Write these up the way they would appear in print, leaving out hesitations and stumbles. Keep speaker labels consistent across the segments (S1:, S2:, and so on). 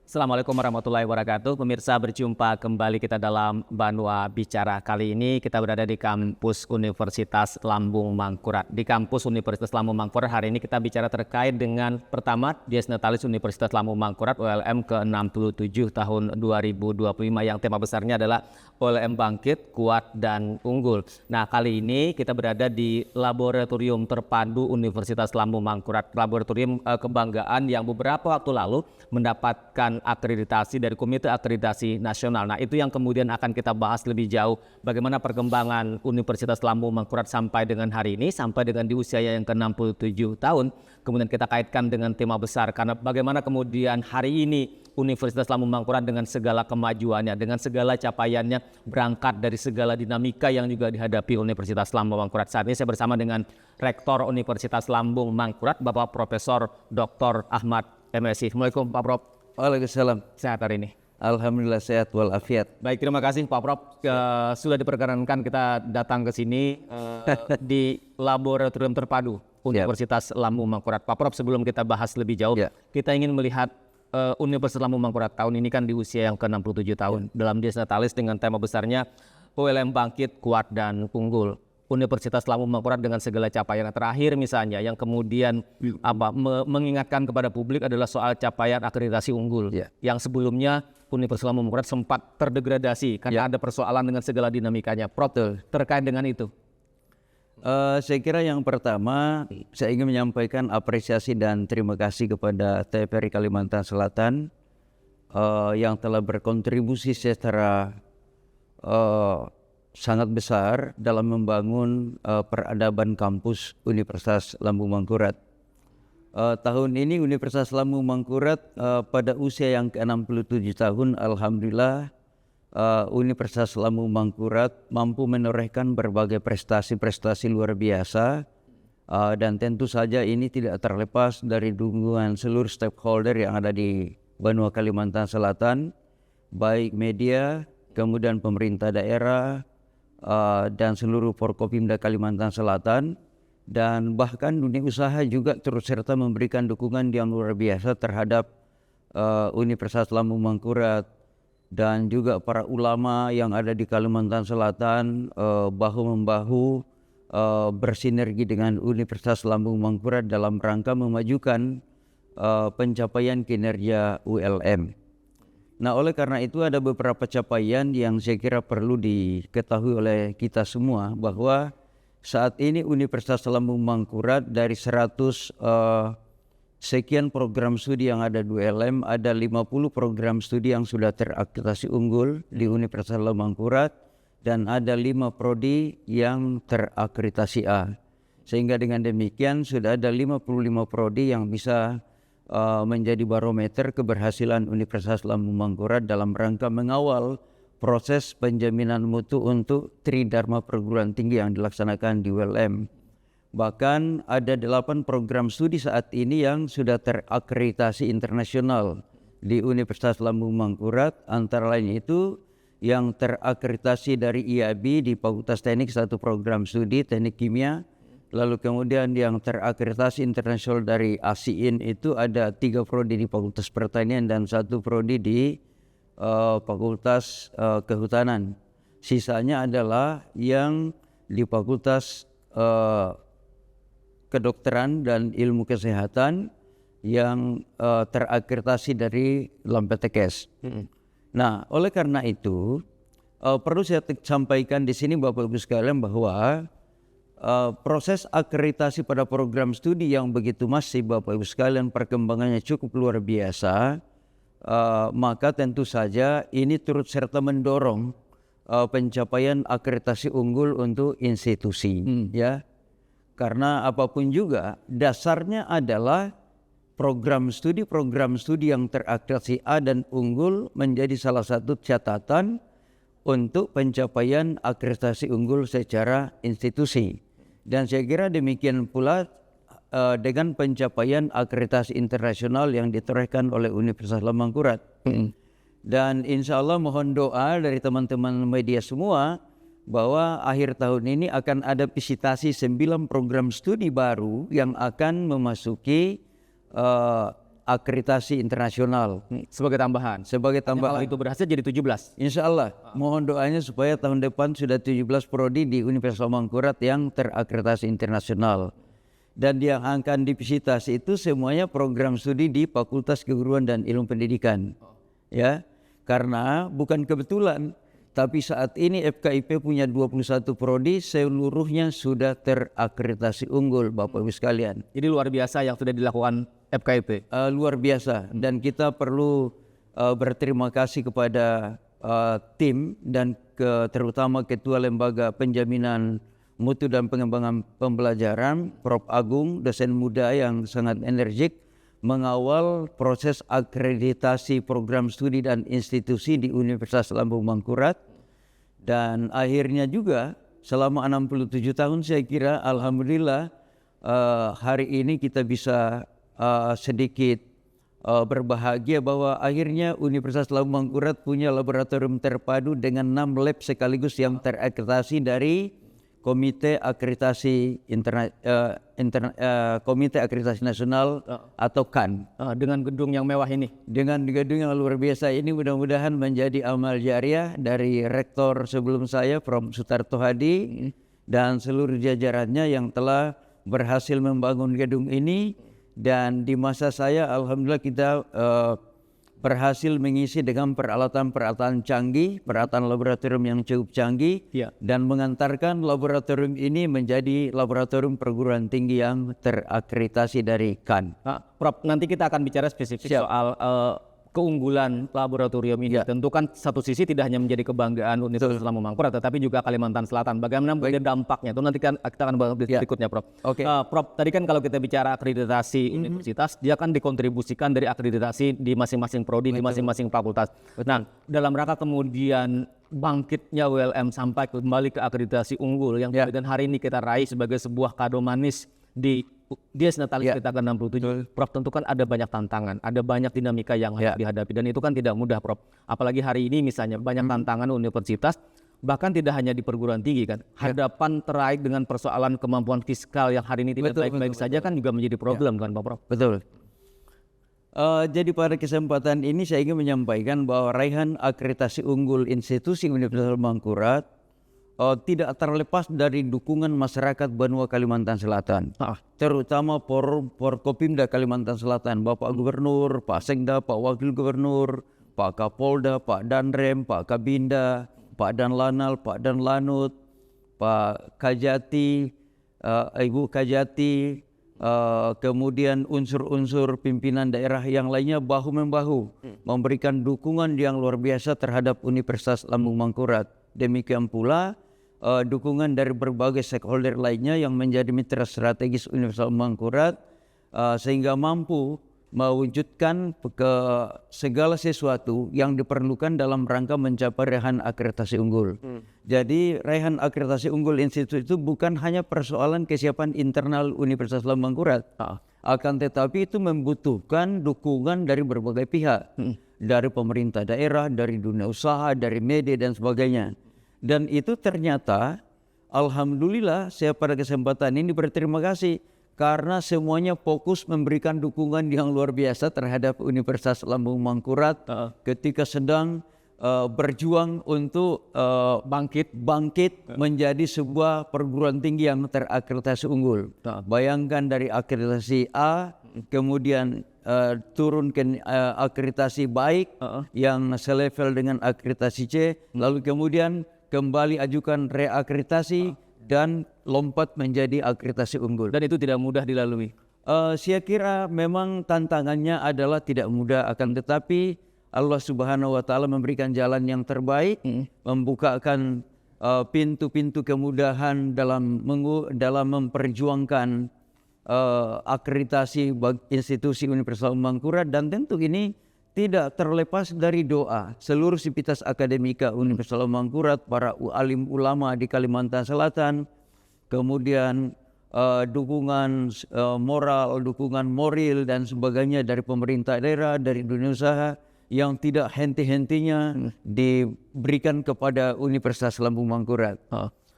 S1: Assalamualaikum warahmatullahi wabarakatuh. Pemirsa, berjumpa kembali kita dalam Banua Bicara. Kali ini kita berada di kampus Universitas Lambung Mangkurat. Di kampus Universitas Lambung Mangkurat hari ini kita bicara terkait dengan pertama Dies Natalis Universitas Lambung Mangkurat ULM ke-67 tahun 2025 yang tema besarnya adalah ULM Bangkit, Kuat, dan Unggul. Nah, kali ini kita berada di Laboratorium Terpadu Universitas Lambung Mangkurat. Laboratorium kebanggaan yang beberapa waktu lalu mendapatkan akreditasi dari Komite Akreditasi Nasional. Nah, itu yang kemudian akan kita bahas lebih jauh, bagaimana perkembangan Universitas Lambung Mangkurat sampai dengan hari ini, sampai dengan di usia yang ke-67 tahun. Kemudian kita kaitkan dengan tema besar, karena bagaimana kemudian hari ini Universitas Lambung Mangkurat dengan segala kemajuannya, dengan segala capaiannya, berangkat dari segala dinamika yang juga dihadapi Universitas Lambung Mangkurat. Saat ini saya bersama dengan Rektor Universitas Lambung Mangkurat, Bapak Profesor Dr. Ahmad MSI. Assalamualaikum Pak Prof.
S2: Waalaikumsalam.
S1: Sehat hari ini?
S2: Alhamdulillah sehat walafiat.
S1: Baik, terima kasih Pak Prof. Sudah diperkenankan kita datang ke sini di Laboratorium Terpadu Universitas Lambung Mangkurat. Pak Prof, sebelum kita bahas lebih jauh, kita ingin melihat Universitas Lambung Mangkurat tahun ini kan di usia yang ke-67 tahun. Dalam Dies Natalis dengan tema besarnya ULM Bangkit, Kuat, dan Unggul. Universitas Lambung Mangkurat dengan segala capaian terakhir misalnya yang kemudian mengingatkan kepada publik adalah soal capaian akreditasi unggul yang sebelumnya Universitas Lambung Mangkurat sempat terdegradasi karena ada persoalan dengan segala dinamikanya. Prof, terkait dengan itu.
S2: Saya kira yang pertama saya ingin menyampaikan apresiasi dan terima kasih kepada TVRI Kalimantan Selatan yang telah berkontribusi secara sangat besar dalam membangun peradaban kampus Universitas Lambung Mangkurat. Tahun ini Universitas Lambung Mangkurat pada usia yang ke-67 tahun, alhamdulillah Universitas Lambung Mangkurat mampu menorehkan berbagai prestasi-prestasi luar biasa, dan tentu saja ini tidak terlepas dari dukungan seluruh stakeholder yang ada di Banua Kalimantan Selatan, baik media, kemudian pemerintah daerah, dan seluruh Forkopimda Kalimantan Selatan, dan bahkan dunia usaha juga turut serta memberikan dukungan yang luar biasa terhadap Universitas Lambung Mangkurat, dan juga para ulama yang ada di Kalimantan Selatan bahu-membahu bersinergi dengan Universitas Lambung Mangkurat dalam rangka memajukan pencapaian kinerja ULM. Nah, oleh karena itu ada beberapa capaian yang saya kira perlu diketahui oleh kita semua, bahwa saat ini Universitas Lambung Mangkurat dari 100 sekian program studi yang ada di ULM, ada 50 program studi yang sudah terakreditasi unggul di Universitas Lambung Mangkurat, dan ada 5 prodi yang terakreditasi A. Sehingga dengan demikian sudah ada 55 prodi yang bisa menjadi barometer keberhasilan Universitas Lambung Mangkurat dalam rangka mengawal proses penjaminan mutu untuk Tridharma perguruan tinggi yang dilaksanakan di ULM. Bahkan ada 8 program studi saat ini yang sudah terakreditasi internasional di Universitas Lambung Mangkurat, antara lain itu yang terakreditasi dari IAB di Fakultas Teknik 1 program studi Teknik Kimia. Lalu kemudian yang terakreditasi internasional dari ASIIN itu ada 3 prodi di Fakultas Pertanian dan 1 prodi di Fakultas Kehutanan. Sisanya adalah yang di Fakultas Kedokteran dan Ilmu Kesehatan yang terakreditasi dari LAMPTKS. Nah, oleh karena itu perlu saya sampaikan di sini Bapak Ibu sekalian bahwa proses akreditasi pada program studi yang begitu masif, Bapak Ibu sekalian, perkembangannya cukup luar biasa, maka tentu saja ini turut serta mendorong pencapaian akreditasi unggul untuk institusi, ya. Karena apapun juga dasarnya adalah program studi yang terakreditasi A dan unggul menjadi salah satu catatan untuk pencapaian akreditasi unggul secara institusi. Dan saya kira demikian pula dengan pencapaian akreditasi internasional yang ditorehkan oleh Universitas Lambung Mangkurat. Dan insya Allah mohon doa dari teman-teman media semua bahwa akhir tahun ini akan ada visitasi 9 program studi baru yang akan memasuki akreditasi internasional
S1: Sebagai tambahan.
S2: sebagai
S1: Kalau
S2: tambahan.
S1: itu berhasil jadi 17.
S2: Insya Allah, mohon doanya supaya tahun depan sudah 17 prodi di Universitas Mangkurat yang terakreditasi internasional. Dan yang akan divisitasi itu semuanya program studi di Fakultas Keguruan dan Ilmu Pendidikan. Ya, karena bukan kebetulan, tapi saat ini FKIP punya 21 prodi, seluruhnya sudah terakreditasi unggul, Bapak Ibu sekalian.
S1: Jadi luar biasa yang sudah dilakukan FKIP.
S2: Luar biasa, dan kita perlu berterima kasih kepada tim dan terutama Ketua Lembaga Penjaminan Mutu dan Pengembangan Pembelajaran, Prof. Agung, dosen muda yang sangat energik mengawal proses akreditasi program studi dan institusi di Universitas Lambung Mangkurat. Dan akhirnya juga selama 67 tahun saya kira alhamdulillah hari ini kita bisa sedikit berbahagia bahwa akhirnya Universitas Lambung Mangkurat punya laboratorium terpadu dengan 6 lab sekaligus yang terakreditasi dari Komite Akreditasi Komite Akreditasi Nasional atau KAN.
S1: Dengan gedung yang mewah ini.
S2: Dengan gedung yang luar biasa ini mudah-mudahan menjadi amal jariah dari rektor sebelum saya Prof. Sutarto Hadi dan seluruh jajarannya yang telah berhasil membangun gedung ini. Dan di masa saya alhamdulillah kita berhasil mengisi dengan peralatan-peralatan canggih, peralatan laboratorium yang cukup canggih, dan mengantarkan laboratorium ini menjadi laboratorium perguruan tinggi yang terakreditasi dari KAN.
S1: Prof, nanti kita akan bicara spesifik soal keunggulan laboratorium ini. Tentu kan satu sisi tidak hanya menjadi kebanggaan Universitas Lambung Mangkurat, tetapi juga Kalimantan Selatan. Bagaimana dampaknya? Itu nanti kan kita akan bahas berikutnya, Prof. Prof, tadi kan kalau kita bicara akreditasi universitas, dia kan dikontribusikan dari akreditasi di masing-masing prodi, di masing-masing fakultas. Nah, dalam rangka kemudian bangkitnya ULM sampai kembali ke akreditasi unggul yang kemudian hari ini kita raih sebagai sebuah kado manis di Dies Natalis kita ke 67, Prof, tentu kan ada banyak tantangan, ada banyak dinamika yang harus dihadapi, dan itu kan tidak mudah, Prof. Apalagi hari ini misalnya banyak tantangan universitas, bahkan tidak hanya di perguruan tinggi kan, hadapan terkait dengan persoalan kemampuan fiskal yang hari ini tidak baik-baik saja kan juga menjadi problem kan, Pak Prof.
S2: Betul. Jadi pada kesempatan ini saya ingin menyampaikan bahwa raihan akreditasi unggul institusi Universitas Mangkurat tidak terlepas dari dukungan masyarakat Banua Kalimantan Selatan, terutama Forkopimda Kalimantan Selatan, Bapak Gubernur, Pak Sekda, Pak Wakil Gubernur, Pak Kapolda, Pak Danrem, Pak Kabinda, Pak Danlanal, Pak Danlanut, Pak Kajati, Ibu Kajati, kemudian unsur-unsur pimpinan daerah yang lainnya bahu-membahu memberikan dukungan yang luar biasa terhadap Universitas Lambung Mangkurat. Demikian pula dukungan dari berbagai stakeholder lainnya yang menjadi mitra strategis Universitas Mangkurat sehingga mampu mewujudkan ke segala sesuatu yang diperlukan dalam rangka mencapai raihan akreditasi unggul. Jadi raihan akreditasi unggul institut itu bukan hanya persoalan kesiapan internal Universitas Lambung Mangkurat, akan tetapi itu membutuhkan dukungan dari berbagai pihak, dari pemerintah daerah, dari dunia usaha, dari media dan sebagainya. Dan itu ternyata alhamdulillah saya pada kesempatan ini berterima kasih karena semuanya fokus memberikan dukungan yang luar biasa terhadap Universitas Lambung Mangkurat ketika sedang berjuang untuk bangkit menjadi sebuah perguruan tinggi yang terakreditasi unggul. Bayangkan dari akreditasi A kemudian turun ke akreditasi baik yang selevel dengan akreditasi C, lalu kemudian kembali ajukan reakreditasi dan lompat menjadi akreditasi unggul.
S1: Dan itu tidak mudah dilalui.
S2: Saya kira memang tantangannya adalah tidak mudah, akan tetapi Allah Subhanahu wa Ta'ala memberikan jalan yang terbaik, membukakan pintu-pintu kemudahan dalam memperjuangkan akreditasi institusi Universitas Mangkurat, dan tentu ini tidak terlepas dari doa seluruh sivitas akademika Universitas Mangkurat, para alim ulama di Kalimantan Selatan, kemudian dukungan moral, dukungan moral dan sebagainya dari pemerintah daerah, dari dunia usaha yang tidak henti-hentinya diberikan kepada Universitas Lambung Mangkurat.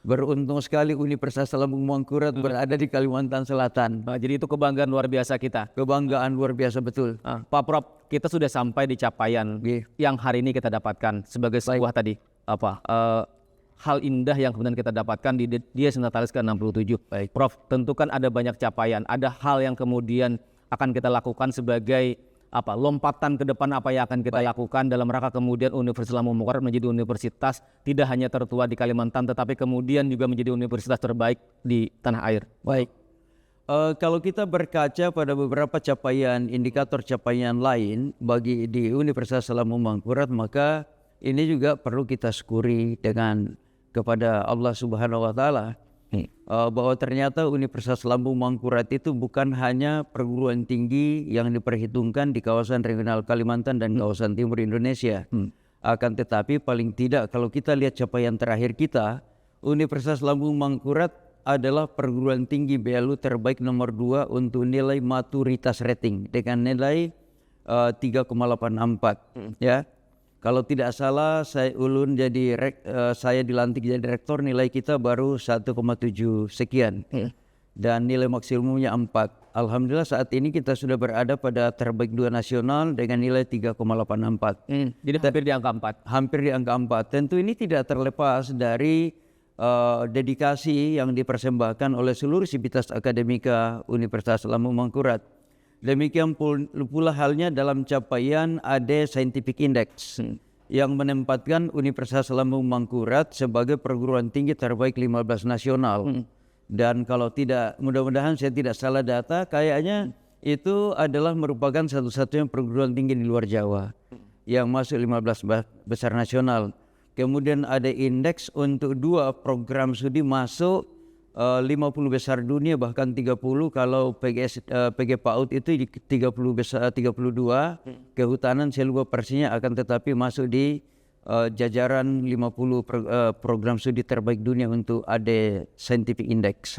S2: Beruntung sekali Universitas Lambung Mangkurat berada di Kalimantan Selatan.
S1: Nah, jadi itu kebanggaan luar biasa kita.
S2: Kebanggaan luar biasa betul.
S1: Pak Prof, kita sudah sampai di capaian yang hari ini kita dapatkan sebagai sebuah tadi hal indah yang kemudian kita dapatkan di Dies Natalis ke-67. Prof, tentu kan ada banyak capaian, ada hal yang kemudian akan kita lakukan sebagai lompatan ke depan apa yang akan kita lakukan dalam rangka kemudian Universitas Lambung Mangkurat menjadi universitas tidak hanya tertua di Kalimantan tetapi kemudian juga menjadi universitas terbaik di tanah air.
S2: Baik. Kalau kita berkaca pada beberapa capaian, indikator capaian lain bagi di Universitas Lambung Mangkurat, maka ini juga perlu kita syukuri dengan kepada Allah Subhanahu wa taala bahwa ternyata Universitas Lambung Mangkurat itu bukan hanya perguruan tinggi yang diperhitungkan di kawasan regional Kalimantan dan kawasan timur Indonesia. Akan tetapi paling tidak kalau kita lihat capaian terakhir kita, Universitas Lambung Mangkurat adalah perguruan tinggi BLU terbaik nomor 2 untuk nilai maturitas rating dengan nilai 3,84 ya. Kalau tidak salah saya saya dilantik jadi rektor, nilai kita baru 1,7 sekian dan nilai maksimumnya 4. Alhamdulillah saat ini kita sudah berada pada terbaik 2 nasional dengan nilai 3,84.
S1: Jadi hampir di angka 4.
S2: Hampir di angka 4. Tentu ini tidak terlepas dari dedikasi yang dipersembahkan oleh seluruh sivitas akademika Universitas Lambung Mangkurat. Demikian pula halnya dalam capaian AD Scientific Index yang menempatkan Universitas Lambung Mangkurat sebagai perguruan tinggi terbaik 15 nasional. Dan kalau tidak, mudah-mudahan saya tidak salah data, kayaknya itu adalah merupakan satu-satunya perguruan tinggi di luar Jawa yang masuk 15 besar nasional. Kemudian ada indeks untuk 2 program studi masuk 50 besar dunia, bahkan 30 kalau PG PAUD itu di 30 besar 32, kehutanan saya lupa persisnya, akan tetapi masuk di jajaran 50 program studi terbaik dunia untuk AD Scientific Index.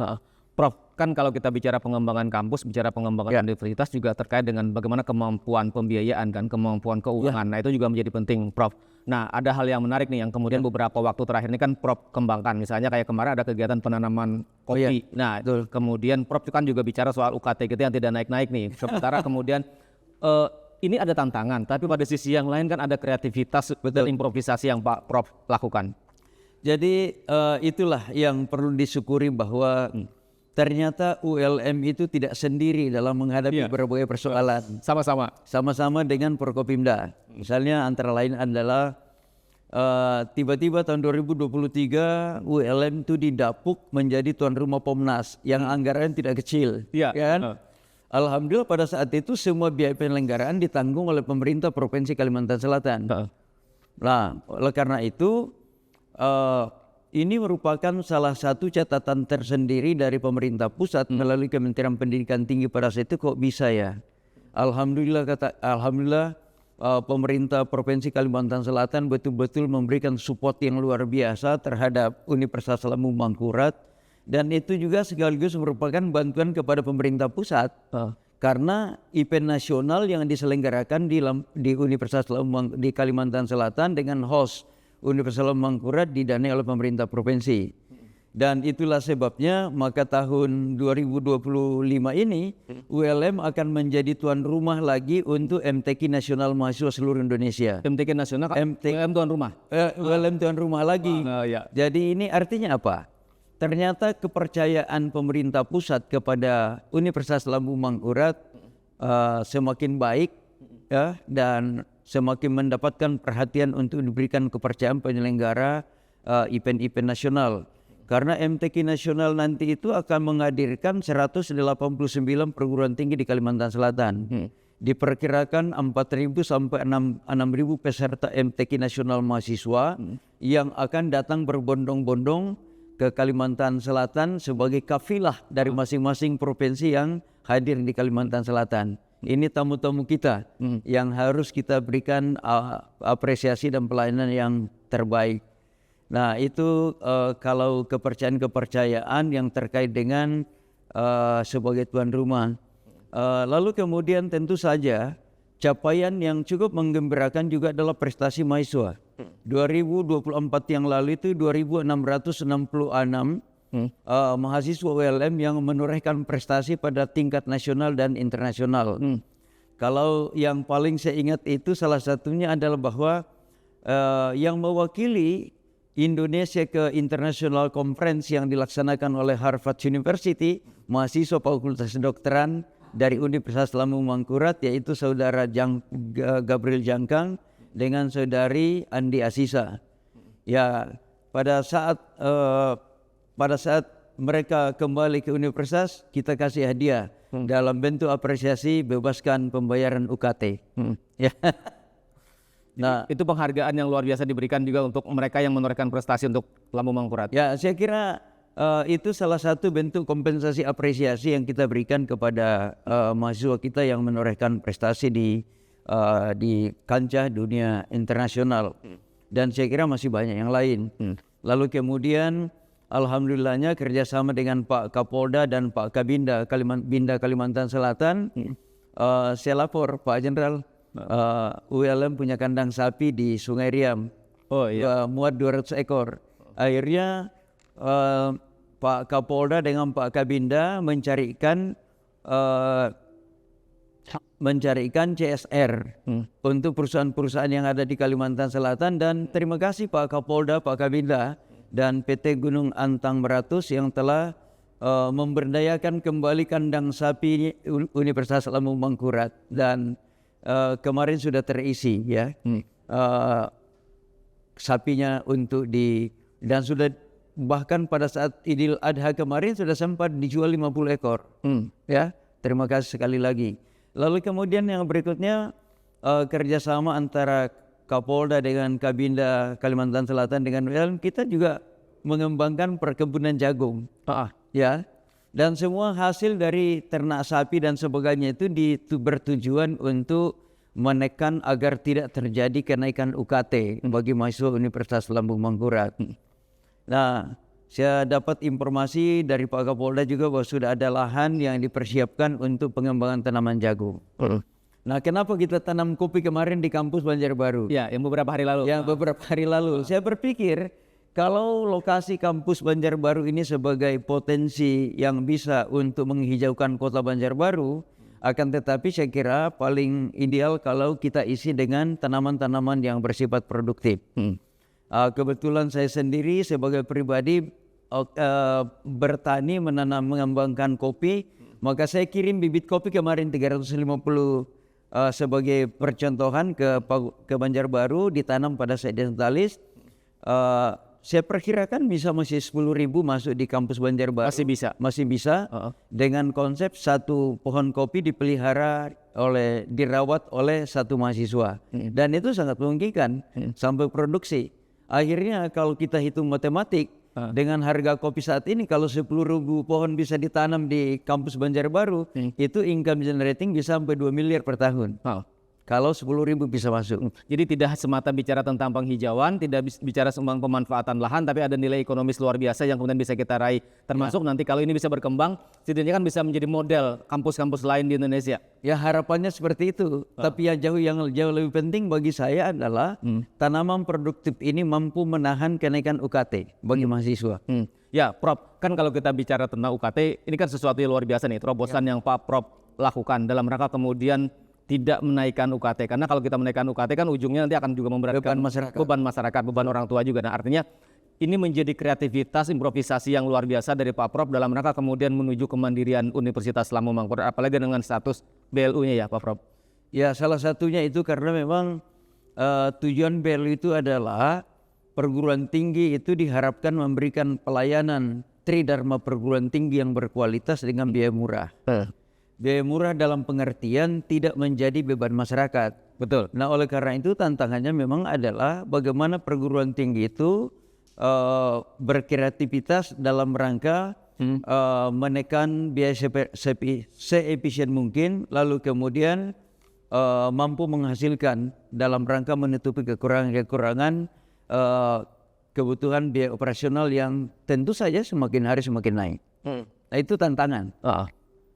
S1: Prof, kan kalau kita bicara pengembangan kampus, bicara pengembangan universitas juga terkait dengan bagaimana kemampuan pembiayaan kan, kemampuan keuangan. Nah, itu juga menjadi penting, Prof. Nah, ada hal yang menarik nih yang kemudian beberapa waktu terakhir ini kan Prof kembangkan. Misalnya kayak kemarin ada kegiatan penanaman kopi. Nah, kemudian Prof kan juga bicara soal UKT kita yang tidak naik-naik nih. Sementara kemudian ini ada tantangan, tapi pada sisi yang lain kan ada kreativitas dan improvisasi yang Pak Prof lakukan.
S2: Jadi itulah yang perlu disyukuri bahwa ternyata ULM itu tidak sendiri dalam menghadapi berbagai persoalan. Sama-sama dengan Prokopimda. Misalnya antara lain adalah tiba-tiba tahun 2023 ULM itu didapuk menjadi tuan rumah Pomnas yang anggaran tidak kecil. Kan? Alhamdulillah pada saat itu semua biaya penyelenggaraan ditanggung oleh pemerintah Provinsi Kalimantan Selatan. Nah, oleh karena itu ini merupakan salah satu catatan tersendiri dari pemerintah pusat melalui Kementerian Pendidikan Tinggi pada saat itu, kok bisa ya. Alhamdulillah pemerintah Provinsi Kalimantan Selatan betul-betul memberikan support yang luar biasa terhadap Universitas Lambung Mangkurat, dan itu juga sekaligus merupakan bantuan kepada pemerintah pusat karena event nasional yang diselenggarakan di Universitas Lambung di Kalimantan Selatan dengan host Universitas Lambung Mangkurat didanai oleh pemerintah provinsi. Dan itulah sebabnya maka tahun 2025 ini ULM akan menjadi tuan rumah lagi untuk MTQ Nasional Mahasiswa seluruh Indonesia.
S1: MTQ Nasional, ULM tuan rumah?
S2: ULM tuan rumah lagi. Jadi ini artinya apa? Ternyata kepercayaan pemerintah pusat kepada Universitas Lambung Mangkurat semakin baik ya, dan semakin mendapatkan perhatian untuk diberikan kepercayaan penyelenggara event-event nasional. Karena MTQ nasional nanti itu akan menghadirkan 189 perguruan tinggi di Kalimantan Selatan. Diperkirakan 4.000 sampai 6.000 peserta MTQ nasional mahasiswa yang akan datang berbondong-bondong ke Kalimantan Selatan sebagai kafilah dari masing-masing provinsi yang hadir di Kalimantan Selatan. Ini tamu-tamu kita yang harus kita berikan apresiasi dan pelayanan yang terbaik. Nah itu kalau kepercayaan-kepercayaan yang terkait dengan sebagai tuan rumah. Lalu kemudian tentu saja capaian yang cukup menggembirakan juga adalah prestasi mahasiswa. 2024 yang lalu itu 2.666 mahasiswa ULM yang menorehkan prestasi pada tingkat nasional dan internasional. Kalau yang paling saya ingat itu salah satunya adalah bahwa yang mewakili Indonesia ke International Conference yang dilaksanakan oleh Harvard University, mahasiswa Fakultas Kedokteran dari Universitas Lambung Mangkurat, yaitu saudara Gabriel Jangkang dengan saudari Andi Asisa. Ya, pada saat mereka kembali ke universitas, kita kasih hadiah dalam bentuk apresiasi bebaskan pembayaran UKT. Ya.
S1: Nah, itu penghargaan yang luar biasa diberikan juga untuk mereka yang menorehkan prestasi untuk Lambung Mangkurat.
S2: Ya, saya kira itu salah satu bentuk kompensasi apresiasi yang kita berikan kepada mahasiswa kita yang menorehkan prestasi di kancah dunia internasional. Dan saya kira masih banyak yang lain. Lalu kemudian alhamdulillahnya kerjasama dengan Pak Kapolda dan Pak Kabinda Kalimantan Selatan, saya lapor Pak Jenderal, ULM punya kandang sapi di Sungai Riam, muat 200 ekor. Akhirnya Pak Kapolda dengan Pak Kabinda mencarikan CSR untuk perusahaan-perusahaan yang ada di Kalimantan Selatan, dan terima kasih Pak Kapolda, Pak Kabinda dan PT Gunung Antang Meratus yang telah memberdayakan kembali kandang sapi Universitas Lambung Mangkurat, dan kemarin sudah terisi ya sapinya dan sudah bahkan pada saat Idul Adha kemarin sudah sempat dijual 50 ekor. Ya, terima kasih sekali lagi. Lalu kemudian yang berikutnya kerjasama antara Kapolda dengan Kabinda Kalimantan Selatan dengan ULM, kita juga mengembangkan perkebunan jagung. Ya. Dan semua hasil dari ternak sapi dan sebagainya itu bertujuan untuk menekan agar tidak terjadi kenaikan UKT bagi mahasiswa Universitas Lambung Mangkurat. Nah, saya dapat informasi dari Pak Kapolda juga bahwa sudah ada lahan yang dipersiapkan untuk pengembangan tanaman jagung. Nah, kenapa kita tanam kopi kemarin di kampus Banjarbaru?
S1: Ya, yang beberapa hari lalu.
S2: Saya berpikir kalau lokasi kampus Banjarbaru ini sebagai potensi yang bisa untuk menghijaukan kota Banjarbaru, akan tetapi saya kira paling ideal kalau kita isi dengan tanaman-tanaman yang bersifat produktif. Kebetulan saya sendiri sebagai pribadi bertani, mengembangkan kopi, maka saya kirim bibit kopi kemarin 350 sebagai percontohan ke Banjarbaru, ditanam pada saya dentalis. Saya perkirakan masih 10.000 masuk di kampus Banjarbaru. Masih bisa. Dengan konsep satu pohon kopi dipelihara dirawat oleh satu mahasiswa. Dan itu sangat memungkinkan sampai produksi. Akhirnya kalau kita hitung matematik, dengan harga kopi saat ini, kalau 10.000 pohon bisa ditanam di kampus Banjarbaru, itu income generating bisa sampai 2 miliar per tahun. Kalau 10.000 bisa masuk.
S1: Jadi tidak semata bicara tentang penghijauan, tidak bicara tentang pemanfaatan lahan, tapi ada nilai ekonomis luar biasa yang kemudian bisa kita raih. Termasuk nanti kalau ini bisa berkembang, setidaknya kan bisa menjadi model kampus-kampus lain di Indonesia.
S2: Ya, harapannya seperti itu. Tapi yang jauh lebih penting bagi saya adalah tanaman produktif ini mampu menahan kenaikan UKT bagi mahasiswa.
S1: Ya, Prof, kan kalau kita bicara tentang UKT, ini kan sesuatu yang luar biasa nih, terobosan yang Pak Prof lakukan dalam rangka kemudian tidak menaikkan UKT, karena kalau kita menaikkan UKT kan ujungnya nanti akan juga memberatkan beban masyarakat, beban orang tua juga. Nah, artinya ini menjadi kreativitas, improvisasi yang luar biasa dari Pak Prof dalam rangka kemudian menuju kemandirian Universitas Lambung Mangkurat, apalagi dengan status BLU-nya ya Pak Prof.
S2: Ya, salah satunya itu karena memang tujuan BLU itu adalah perguruan tinggi itu diharapkan memberikan pelayanan tridharma perguruan tinggi yang berkualitas dengan biaya murah. Biaya murah dalam pengertian tidak menjadi beban masyarakat.
S1: Betul.
S2: Nah, oleh karena itu tantangannya memang adalah bagaimana perguruan tinggi itu berkreativitas dalam rangka menekan biaya seefisien mungkin, lalu kemudian mampu menghasilkan dalam rangka menutupi kekurangan kebutuhan biaya operasional yang tentu saja semakin hari semakin naik. Nah, itu tantangan.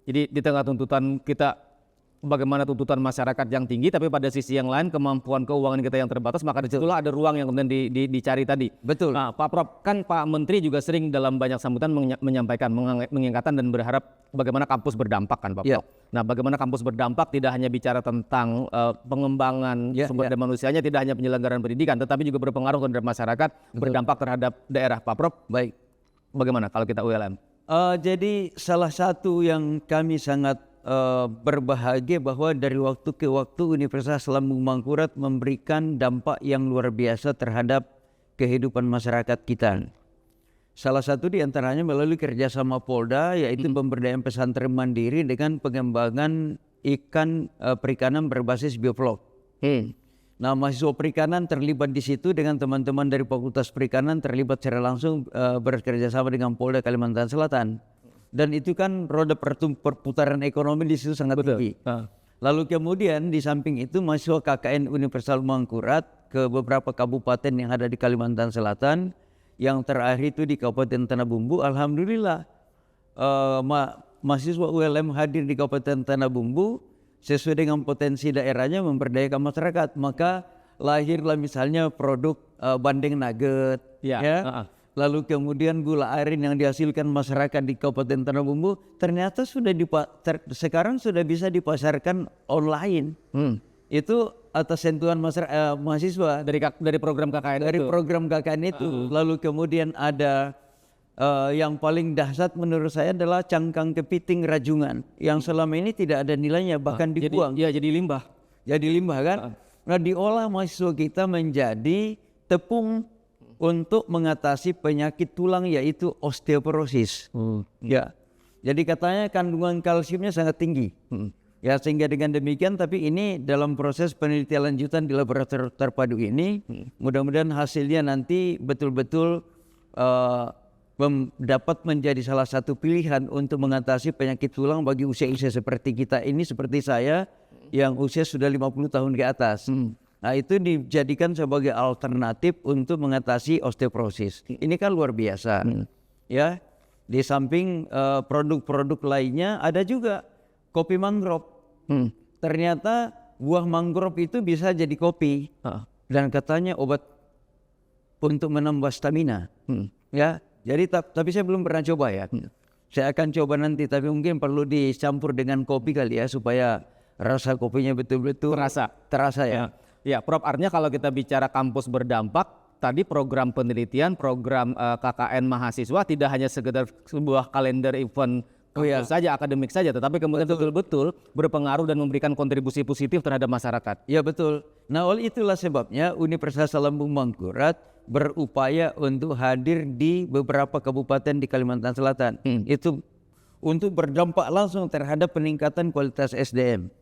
S1: Jadi di tengah tuntutan kita bagaimana tuntutan masyarakat yang tinggi, tapi pada sisi yang lain kemampuan keuangan kita yang terbatas, maka disitulah ada ruang yang kemudian dicari tadi.
S2: Betul.
S1: Nah, Pak Prof, kan Pak Menteri juga sering dalam banyak sambutan menyampaikan, mengingatkan dan berharap bagaimana kampus berdampak kan Pak Prof. Nah, bagaimana kampus berdampak tidak hanya bicara tentang pengembangan sumber daya manusianya, tidak hanya penyelenggaraan pendidikan, tetapi juga berpengaruh terhadap masyarakat, berdampak terhadap daerah Pak Prof.
S2: Baik.
S1: Bagaimana kalau kita ULM?
S2: Jadi salah satu yang kami sangat berbahagia bahwa dari waktu ke waktu Universitas Lambung Mangkurat memberikan dampak yang luar biasa terhadap kehidupan masyarakat kita. Salah satu di antaranya melalui kerjasama Polda, yaitu pemberdayaan pesantren mandiri dengan pengembangan perikanan berbasis bioflok. Nah, mahasiswa perikanan terlibat di situ dengan teman-teman dari Fakultas Perikanan terlibat secara langsung bekerjasama dengan Polda Kalimantan Selatan. Dan itu kan roda perputaran ekonomi di situ sangat tinggi. Lalu kemudian di samping itu mahasiswa KKN Universitas Mangkurat ke beberapa kabupaten yang ada di Kalimantan Selatan. Yang terakhir itu di Kabupaten Tanah Bumbu. Alhamdulillah mahasiswa ULM hadir di Kabupaten Tanah Bumbu sesuai dengan potensi daerahnya memberdayakan masyarakat. Maka lahirlah misalnya produk bandeng nugget. Lalu kemudian gula aren yang dihasilkan masyarakat di Kabupaten Tanah Bumbu ternyata sekarang sudah bisa dipasarkan online. Itu atas sentuhan mahasiswa
S1: dari program KKN
S2: dari program KKN itu. Lalu kemudian ada yang paling dahsyat menurut saya adalah cangkang kepiting rajungan yang selama ini tidak ada nilainya, bahkan dibuang.
S1: Jadi limbah.
S2: Jadi limbah kan. Nah, diolah mahasiswa kita menjadi tepung untuk mengatasi penyakit tulang yaitu osteoporosis. Ya, jadi katanya kandungan kalsiumnya sangat tinggi. Ya, sehingga dengan demikian, tapi ini dalam proses penelitian lanjutan di laboratorium terpadu ini, mudah-mudahan hasilnya nanti betul-betul dapat menjadi salah satu pilihan untuk mengatasi penyakit tulang bagi usia-usia seperti kita ini, seperti saya yang usia sudah 50 tahun ke atas. Nah, itu dijadikan sebagai alternatif untuk mengatasi osteoporosis. Ini kan luar biasa. Ya, di samping produk-produk lainnya ada juga kopi mangrove. Ternyata buah mangrove itu bisa jadi kopi. Dan katanya obat untuk menambah stamina. Ya, jadi tapi saya belum pernah coba ya. Saya akan coba nanti, tapi mungkin perlu dicampur dengan kopi kali ya supaya rasa kopinya betul-betul terasa ya.
S1: Ya, Prof, artinya kalau kita bicara kampus berdampak, tadi program penelitian, program KKN mahasiswa tidak hanya sekedar sebuah kalender event kampus saja, akademik saja, tetapi kemudian betul-betul berpengaruh dan memberikan kontribusi positif terhadap masyarakat.
S2: Ya, betul. Nah, oleh itulah sebabnya Universitas Lambung Mangkurat berupaya untuk hadir di beberapa kabupaten di Kalimantan Selatan. Itu untuk berdampak langsung terhadap peningkatan kualitas SDM.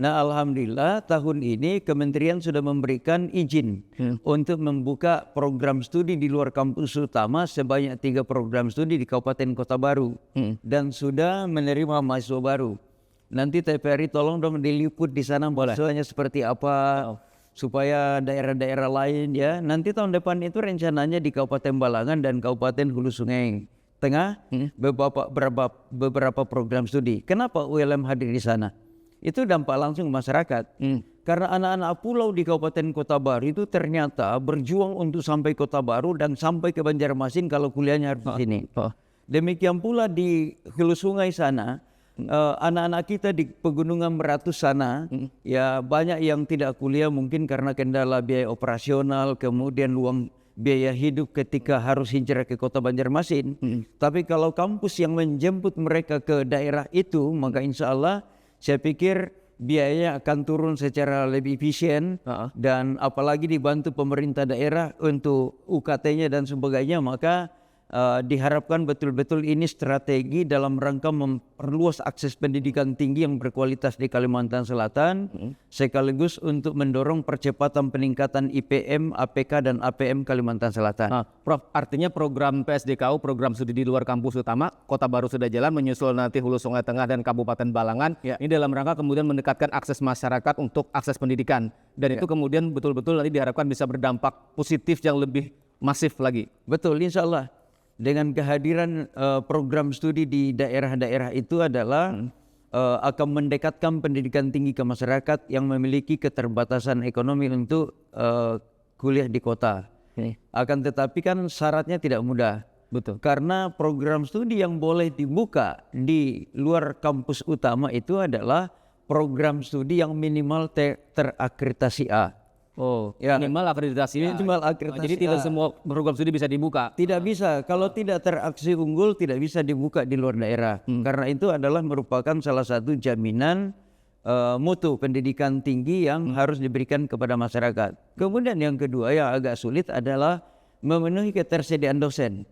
S2: Nah, alhamdulillah tahun ini kementerian sudah memberikan izin untuk membuka program studi di luar kampus utama sebanyak 3 program studi di Kabupaten Kota Baru dan sudah menerima mahasiswa baru. Nanti TPRI tolong dong diliput di sana mahasiswanya seperti apa supaya daerah-daerah lain ya. Nanti tahun depan itu rencananya di Kabupaten Balangan dan Kabupaten Hulu Sungai Tengah beberapa program studi. Kenapa ULM hadir di sana? Itu dampak langsung masyarakat. Karena anak-anak pulau di Kabupaten Kota Baru itu ternyata berjuang untuk sampai Kota Baru dan sampai ke Banjarmasin kalau kuliahnya harus di sini. Demikian pula di Hulu Sungai sana, anak-anak kita di Pegunungan Meratus sana, ya banyak yang tidak kuliah mungkin karena kendala biaya operasional, kemudian biaya hidup ketika harus hijrah ke kota Banjarmasin. Tapi kalau kampus yang menjemput mereka ke daerah itu, maka insya Allah saya pikir biayanya akan turun secara lebih efisien. Dan apalagi dibantu pemerintah daerah untuk UKT-nya dan sebagainya, maka diharapkan betul-betul ini strategi dalam rangka memperluas akses pendidikan tinggi yang berkualitas di Kalimantan Selatan, sekaligus untuk mendorong percepatan peningkatan IPM, APK dan APM Kalimantan Selatan.
S1: Prof, artinya program PSDKU, program studi di luar kampus utama, Kota Baru sudah jalan, menyusul nanti Hulu Sungai Tengah dan Kabupaten Balangan. Ini dalam rangka kemudian mendekatkan akses masyarakat untuk akses pendidikan. Dan itu kemudian betul-betul nanti diharapkan bisa berdampak positif yang lebih masif lagi.
S2: Betul, insya Allah. Dengan kehadiran program studi di daerah-daerah itu adalah akan mendekatkan pendidikan tinggi ke masyarakat yang memiliki keterbatasan ekonomi untuk kuliah di kota. Akan tetapi kan syaratnya tidak mudah.
S1: Betul.
S2: Karena program studi yang boleh dibuka di luar kampus utama itu adalah program studi yang minimal terakreditasi A.
S1: Oh,
S2: Ya.
S1: minimal akreditasi.
S2: Minimal akreditasi
S1: Jadi tidak
S2: A.
S1: semua program studi bisa dibuka.
S2: Tidak bisa, kalau tidak teraksi unggul tidak bisa dibuka di luar daerah. Karena itu adalah merupakan salah satu jaminan mutu pendidikan tinggi yang harus diberikan kepada masyarakat. Kemudian yang kedua yang agak sulit adalah memenuhi ketersediaan dosen.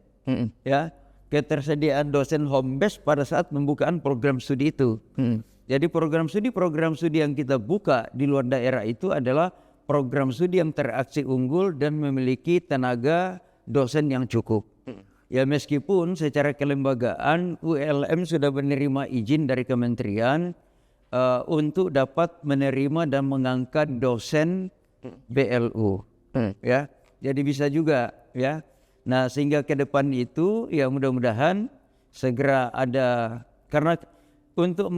S2: Ya, ketersediaan dosen home base pada saat pembukaan program studi itu. Jadi program studi yang kita buka di luar daerah itu adalah program studi yang teraksi unggul dan memiliki tenaga dosen yang cukup. Ya meskipun secara kelembagaan ULM sudah menerima izin dari kementerian untuk dapat menerima dan mengangkat dosen BLU. Ya, jadi bisa juga ya. Nah sehingga ke depan itu ya mudah-mudahan segera ada, karena untuk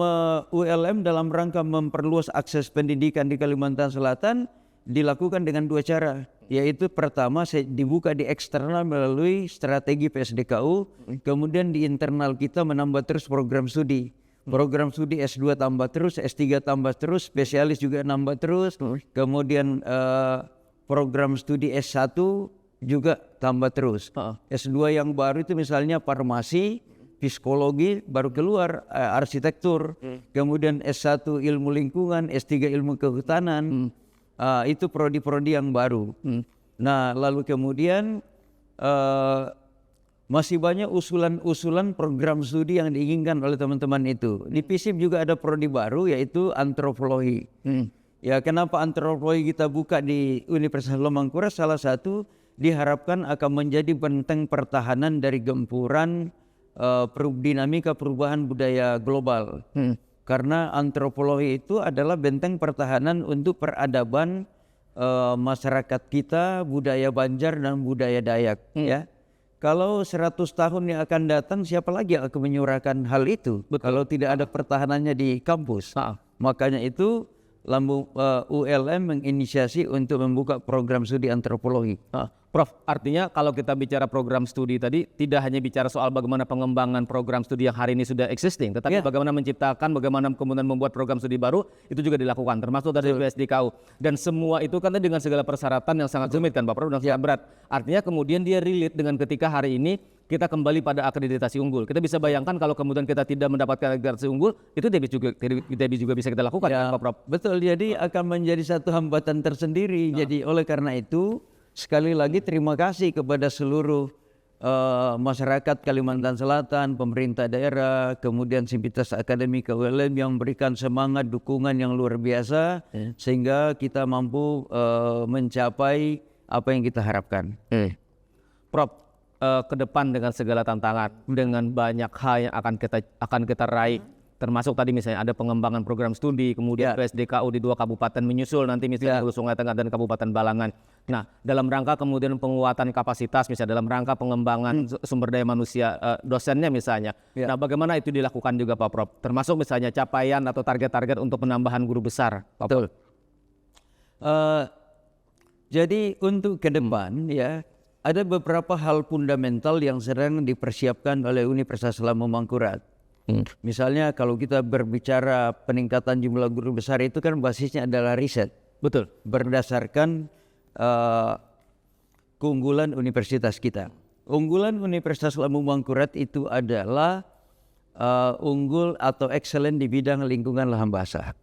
S2: ULM dalam rangka memperluas akses pendidikan di Kalimantan Selatan dilakukan dengan dua cara, yaitu pertama dibuka di eksternal melalui strategi PSDKU, kemudian di internal kita menambah terus program studi S2 tambah terus, S3 tambah terus, spesialis juga nambah terus, kemudian program studi S1 juga tambah terus. S2 yang baru itu misalnya farmasi, psikologi, baru keluar arsitektur, kemudian S1 ilmu lingkungan, S3 ilmu kehutanan. Itu prodi-prodi yang baru. Nah lalu kemudian masih banyak usulan-usulan program studi yang diinginkan oleh teman-teman itu. Di FISIP juga ada prodi baru yaitu antropologi. Ya kenapa antropologi kita buka di Universitas Lomangkurat? Salah satu diharapkan akan menjadi benteng pertahanan dari gempuran dinamika perubahan budaya global. Karena antropologi itu adalah benteng pertahanan untuk peradaban masyarakat kita, budaya Banjar dan budaya Dayak. Ya, kalau 100 tahun yang akan datang siapa lagi yang akan menyuarakan hal itu? Kalau tidak ada pertahanannya di kampus. Makanya itu ULM menginisiasi untuk membuka program studi antropologi.
S1: Prof, artinya kalau kita bicara program studi tadi tidak hanya bicara soal bagaimana pengembangan program studi yang hari ini sudah existing, tetapi bagaimana menciptakan, bagaimana kemudian membuat program studi baru itu juga dilakukan, termasuk dari PSDKU. Dan semua itu kan dengan segala persyaratan yang sangat rumit kan Pak Prof, dan sangat berat. Artinya kemudian dia relate dengan ketika hari ini kita kembali pada akreditasi unggul. Kita bisa bayangkan kalau kemudian kita tidak mendapatkan akreditasi unggul, itu tidak juga bisa kita lakukan
S2: Ya,
S1: Pak Prof.
S2: betul, jadi akan menjadi satu hambatan tersendiri. Jadi oleh karena itu sekali lagi terima kasih kepada seluruh masyarakat Kalimantan Selatan, pemerintah daerah, kemudian Sivitas Akademika ULM yang memberikan semangat dukungan yang luar biasa sehingga kita mampu mencapai apa yang kita harapkan.
S1: Prof, ke depan dengan segala tantangan, dengan banyak hal yang akan kita raih, termasuk tadi misalnya ada pengembangan program studi, kemudian PSDKU di 2 kabupaten menyusul nanti misalnya Hulu Sungai Tengah dan Kabupaten Balangan. Nah, dalam rangka kemudian penguatan kapasitas misalnya dalam rangka pengembangan sumber daya manusia dosennya misalnya. Nah, bagaimana itu dilakukan juga Pak Prof? Termasuk misalnya capaian atau target-target untuk penambahan guru besar, Pak Prof.
S2: Jadi untuk ke depan ya ada beberapa hal fundamental yang sedang dipersiapkan oleh Universitas Lambung Mangkurat. Misalnya kalau kita berbicara peningkatan jumlah guru besar itu kan basisnya adalah riset.
S1: Betul.
S2: Berdasarkan keunggulan universitas kita. Unggulan Universitas Lambung Mangkurat itu adalah unggul atau excellent di bidang lingkungan lahan basah.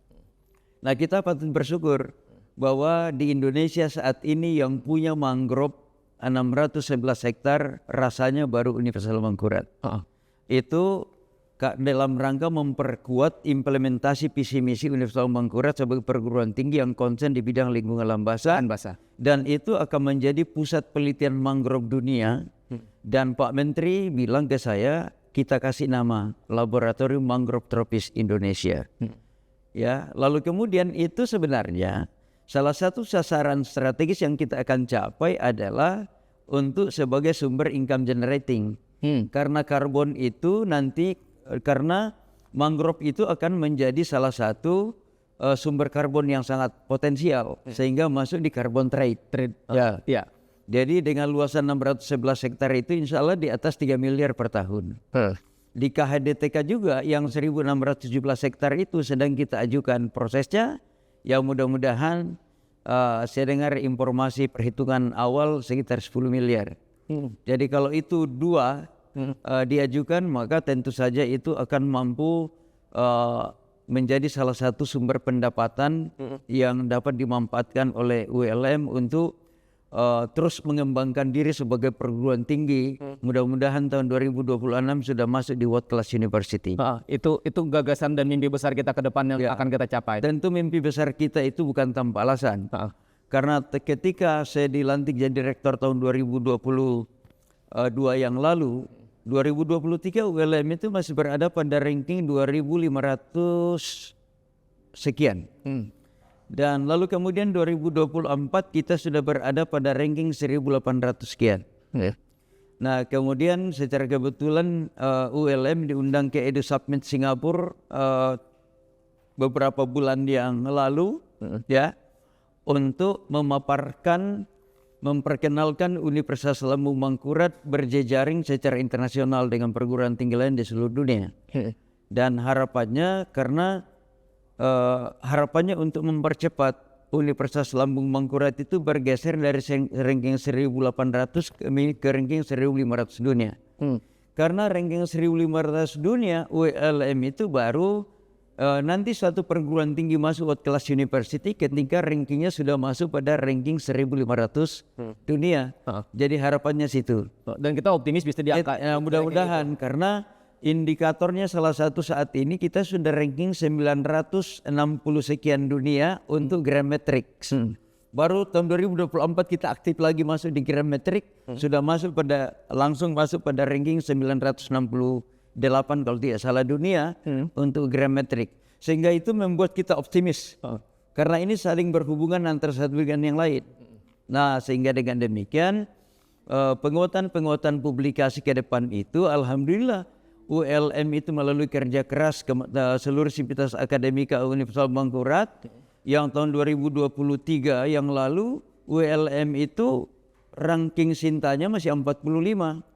S2: Nah kita patut bersyukur bahwa di Indonesia saat ini yang punya mangrove 611 hektar rasanya baru Universitas Lambung Mangkurat. Itu dalam rangka memperkuat implementasi visi misi Universitas Lambung Mangkurat sebagai perguruan tinggi yang konsen di bidang lingkungan lahan basah, dan itu akan menjadi pusat penelitian mangrove dunia. Dan Pak Menteri bilang ke saya, kita kasih nama Laboratorium Mangrove Tropis Indonesia. Ya, lalu kemudian itu sebenarnya salah satu sasaran strategis yang kita akan capai adalah untuk sebagai sumber income generating. Karena karbon itu nanti karena mangrove itu akan menjadi salah satu sumber karbon yang sangat potensial sehingga masuk di carbon trade. Ya.
S1: Ya.
S2: Jadi dengan luasan 611 hektar itu insya Allah di atas 3 miliar per tahun. Di KHDTK juga yang 1617 hektar itu sedang kita ajukan prosesnya, yang mudah-mudahan saya dengar informasi perhitungan awal sekitar 10 miliar. Jadi kalau itu dua diajukan, maka tentu saja itu akan mampu menjadi salah satu sumber pendapatan yang dapat dimanfaatkan oleh ULM untuk terus mengembangkan diri sebagai perguruan tinggi. Mudah-mudahan tahun 2026 sudah masuk di World Class University.
S1: Itu gagasan dan mimpi besar kita ke depan yang akan kita capai.
S2: Tentu mimpi besar kita itu bukan tanpa alasan. Karena ketika saya dilantik jadi rektor tahun 2022 yang lalu, 2023 ULM itu masih berada pada ranking 2.500 sekian. Dan lalu kemudian 2024 kita sudah berada pada ranking 1.800 sekian. Nah kemudian secara kebetulan ULM diundang ke Edu Summit Singapura beberapa bulan yang lalu, ya, untuk memperkenalkan Universitas Lambung Mangkurat berjejaring secara internasional dengan perguruan tinggi lain di seluruh dunia. Dan harapannya harapannya untuk mempercepat Universitas Lambung Mangkurat itu bergeser dari ranking 1.800 ke ranking 1.500 dunia. Karena ranking 1.500 dunia ULM itu baru nanti suatu perguruan tinggi masuk World Class University ketika rankingnya sudah masuk pada ranking 1.500 dunia. Jadi harapannya situ.
S1: Dan kita optimis bisa diangkat.
S2: Mudah-mudahan karena indikatornya salah satu saat ini kita sudah ranking 960 sekian dunia untuk Grammetrics. Baru tahun 2024 kita aktif lagi masuk di Grammetrics, sudah langsung masuk pada ranking 968 kalau tidak salah dunia untuk Grammetrics. Sehingga itu membuat kita optimis. Karena ini saling berhubungan antara satu dengan yang lain. Nah, sehingga dengan demikian penguatan publikasi ke depan itu alhamdulillah ULM itu melalui kerja keras seluruh sivitas akademika Universitas Mangkurat yang tahun 2023 yang lalu ULM itu ranking Sintanya masih 45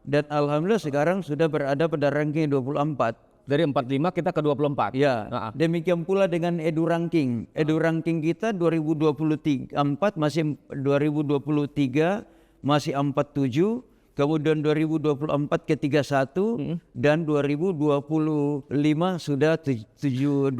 S2: dan alhamdulillah sekarang sudah berada pada ranking 24.
S1: Dari 45 kita ke 24.
S2: Ya, demikian pula dengan Edu Ranking. Edu Ranking kita 2023 masih 47, kemudian 2024 ke 31 dan 2025 sudah 27.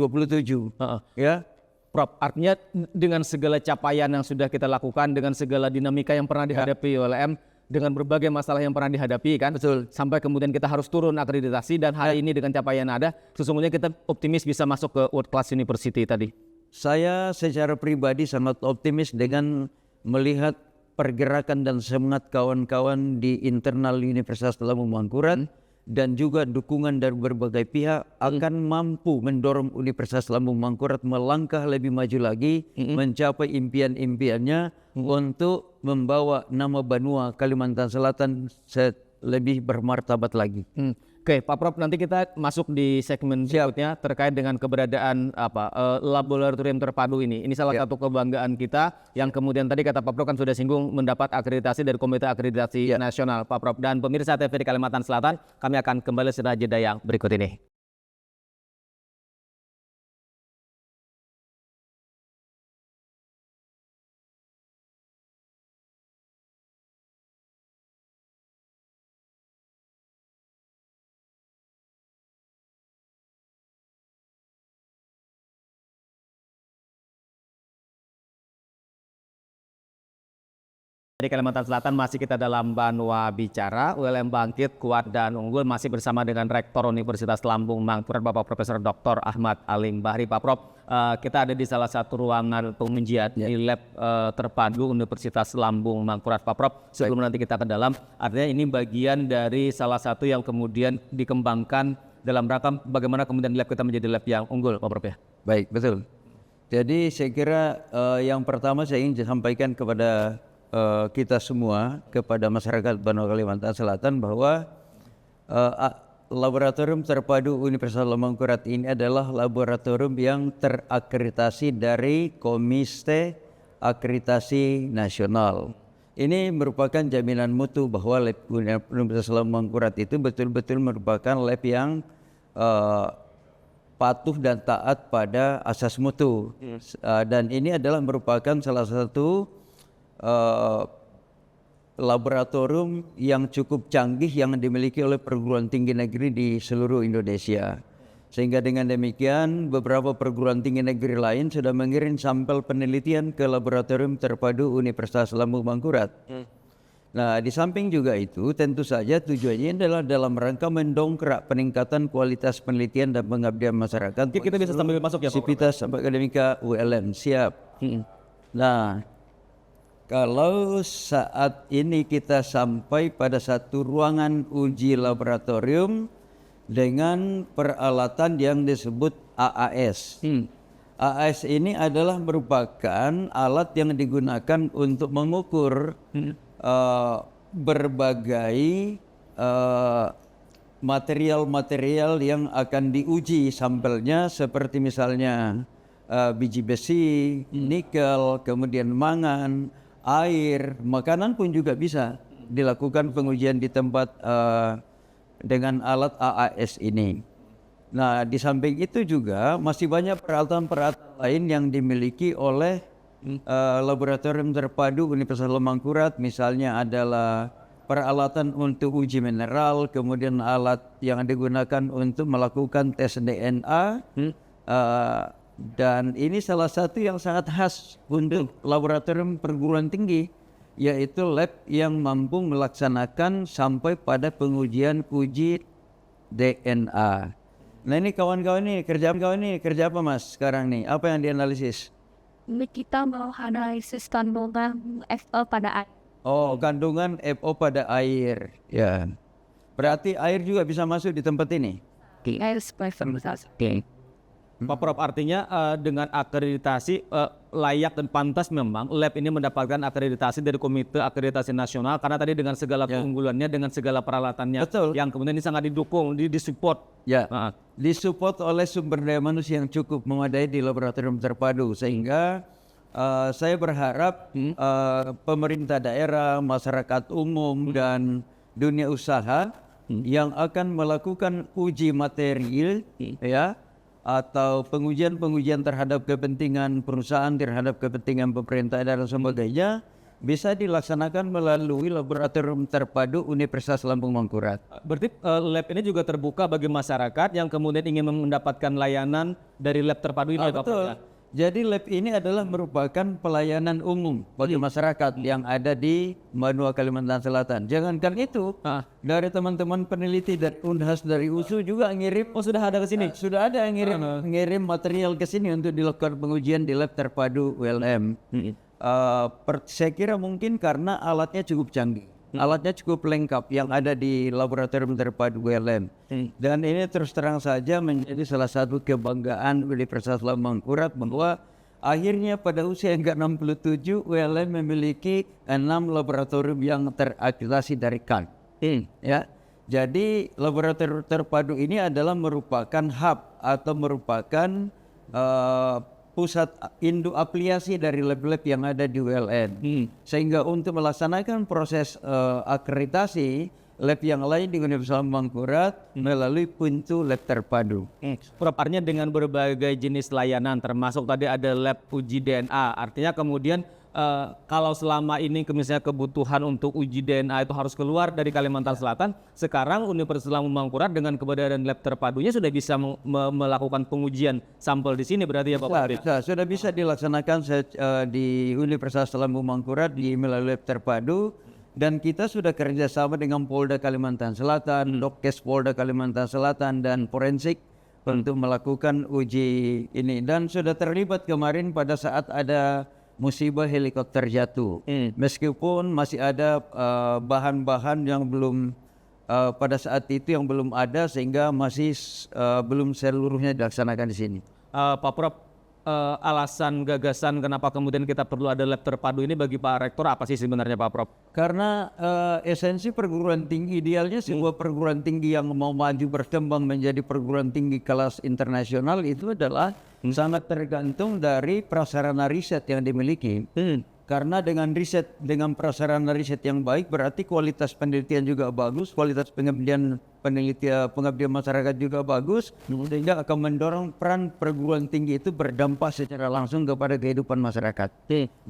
S2: Ya.
S1: Prof, artinya dengan segala capaian yang sudah kita lakukan, dengan segala dinamika yang pernah dihadapi ULM, dengan berbagai masalah yang pernah dihadapi kan,
S2: betul,
S1: sampai kemudian kita harus turun akreditasi dan hari ini dengan capaian yang ada, sesungguhnya kita optimis bisa masuk ke World Class University tadi.
S2: Saya secara pribadi sangat optimis dengan melihat pergerakan dan semangat kawan-kawan di internal Universitas Lambung Mangkurat dan juga dukungan dari berbagai pihak akan mampu mendorong Universitas Lambung Mangkurat melangkah lebih maju lagi, mencapai impian-impiannya untuk membawa nama Banua Kalimantan Selatan lebih bermartabat lagi.
S1: Oke, Pak Prof, nanti kita masuk di segmen berikutnya terkait dengan keberadaan laboratorium terpadu ini. Ini salah satu kebanggaan kita yang kemudian tadi kata Pak Prof kan sudah singgung mendapat akreditasi dari Komite Akreditasi Nasional, Pak Prof. Dan pemirsa TVRI Kalimantan Selatan, kami akan kembali setelah jeda yang berikut ini. Di Kalimantan Selatan masih kita dalam Banua Bicara, ULM Bangkit, Kuat dan Unggul masih bersama dengan Rektor Universitas Lambung Mangkurat Bapak Profesor Dr. Ahmad Alim Bahri. Pak Prof, kita ada di salah satu ruangan pengujian di lab terpadu Universitas Lambung Mangkurat. Pak Prof, sebelum nanti kita ke dalam, artinya ini bagian dari salah satu yang kemudian dikembangkan dalam rangka bagaimana kemudian lab kita menjadi lab yang unggul, Pak Prof ya?
S2: Baik, betul. Jadi saya kira yang pertama saya ingin sampaikan kepada kita semua, kepada masyarakat Banua Kalimantan Selatan bahwa laboratorium terpadu Universitas Lambung Mangkurat ini adalah laboratorium yang terakreditasi dari Komite Akreditasi Nasional. Ini merupakan jaminan mutu bahwa lab Universitas Lambung Mangkurat itu betul-betul merupakan lab yang patuh dan taat pada asas mutu. Dan ini adalah merupakan salah satu laboratorium yang cukup canggih yang dimiliki oleh perguruan tinggi negeri di seluruh Indonesia. Sehingga dengan demikian beberapa perguruan tinggi negeri lain sudah mengirim sampel penelitian ke laboratorium terpadu Universitas Lambung Mangkurat. Nah, di samping juga itu tentu saja tujuannya adalah dalam rangka mendongkrak peningkatan kualitas penelitian dan pengabdian masyarakat.
S1: Kita bisa sambil masuk ya Pak.
S2: Sivitas Akademika ULM siap. Nah, kalau saat ini kita sampai pada satu ruangan uji laboratorium dengan peralatan yang disebut AAS. AAS ini adalah merupakan alat yang digunakan untuk mengukur berbagai material-material yang akan diuji sampelnya, seperti misalnya biji besi, nikel, kemudian mangan, air, makanan pun juga bisa dilakukan pengujian di tempat dengan alat AAS ini. Nah, di samping itu juga masih banyak peralatan-peralatan lain yang dimiliki oleh laboratorium terpadu Universitas Lambung Mangkurat. Misalnya adalah peralatan untuk uji mineral, kemudian alat yang digunakan untuk melakukan tes DNA. Dan ini salah satu yang sangat khas untuk laboratorium perguruan tinggi, yaitu lab yang mampu melaksanakan sampai pada pengujian uji DNA. Nah, ini kawan-kawan ini kerja apa Mas sekarang nih? Apa yang dianalisis?
S3: Kita mau analisis kandungan FO pada air.
S2: Oh, kandungan FO pada air. Ya. Berarti air juga bisa masuk di tempat ini?
S3: Air supaya fermentasi.
S1: Pak Prof, artinya dengan akreditasi layak dan pantas memang lab ini mendapatkan akreditasi dari Komite Akreditasi Nasional karena tadi dengan segala keunggulannya, dengan segala peralatannya.
S2: Betul.
S1: Yang kemudian ini sangat didukung, disupport.
S2: Ya, disupport oleh sumber daya manusia yang cukup memadai di laboratorium terpadu, sehingga saya berharap pemerintah daerah, masyarakat umum dan dunia usaha yang akan melakukan uji material ya, atau pengujian terhadap kepentingan perusahaan, terhadap kepentingan pemerintah dan sebagainya, bisa dilaksanakan melalui laboratorium terpadu Universitas Lambung Mangkurat.
S1: Berarti lab ini juga terbuka bagi masyarakat yang kemudian ingin mendapatkan layanan dari lab terpadu ini.
S2: Betul. Jadi lab ini adalah merupakan pelayanan umum bagi masyarakat yang ada di Banua Kalimantan Selatan. Jangankan itu, dari teman-teman peneliti dari Unhas, dari USU juga ngirim.
S1: Oh, sudah ada ke sini?
S2: Sudah ada yang ngirim material ke sini untuk dilakukan pengujian di lab terpadu ULM. Saya kira mungkin karena alatnya cukup canggih. Alatnya cukup lengkap yang ada di laboratorium terpadu ULM. Dan ini terus terang saja menjadi salah satu kebanggaan Universitas Lambung Mangkurat bahwa akhirnya pada usia yang ke-67 ULM memiliki 6 laboratorium yang terakreditasi dari CAN. Ya. Jadi laboratorium terpadu ini adalah merupakan hub atau merupakan pusat induk aplikasi dari lab-lab yang ada di ULN. Sehingga untuk melaksanakan proses akreditasi, lab yang lain di Universitas Lambung Mangkurat melalui pintu lab terpadu.
S1: Prof, artinya dengan berbagai jenis layanan, termasuk tadi ada lab uji DNA, artinya kemudian kalau selama ini misalnya kebutuhan untuk uji DNA itu harus keluar dari Kalimantan Selatan, sekarang Universitas Lambung Mangkurat dengan keberadaan lab terpadunya sudah bisa melakukan pengujian sampel di sini, berarti ya Pak?
S2: Sudah bisa dilaksanakan di Universitas Lambung Mangkurat di melalui lab terpadu, dan kita sudah kerjasama dengan Polda Kalimantan Selatan, Dokkes Polda Kalimantan Selatan dan forensik untuk melakukan uji ini, dan sudah terlibat kemarin pada saat ada musibah helikopter jatuh. Meskipun masih ada bahan-bahan yang belum pada saat itu yang belum ada, sehingga masih belum seluruhnya dilaksanakan di sini.
S1: Pak Prof, alasan gagasan kenapa kemudian kita perlu ada lab terpadu ini bagi Pak Rektor apa sih sebenarnya Pak Prof?
S2: Karena esensi perguruan tinggi idealnya sebuah perguruan tinggi yang mau maju berkembang menjadi perguruan tinggi kelas internasional itu adalah sangat tergantung dari prasarana riset yang dimiliki. Karena dengan prasarana riset yang baik berarti kualitas penelitian juga bagus, kualitas pengabdian masyarakat juga bagus, sehingga akan mendorong peran perguruan tinggi itu berdampak secara langsung kepada kehidupan masyarakat.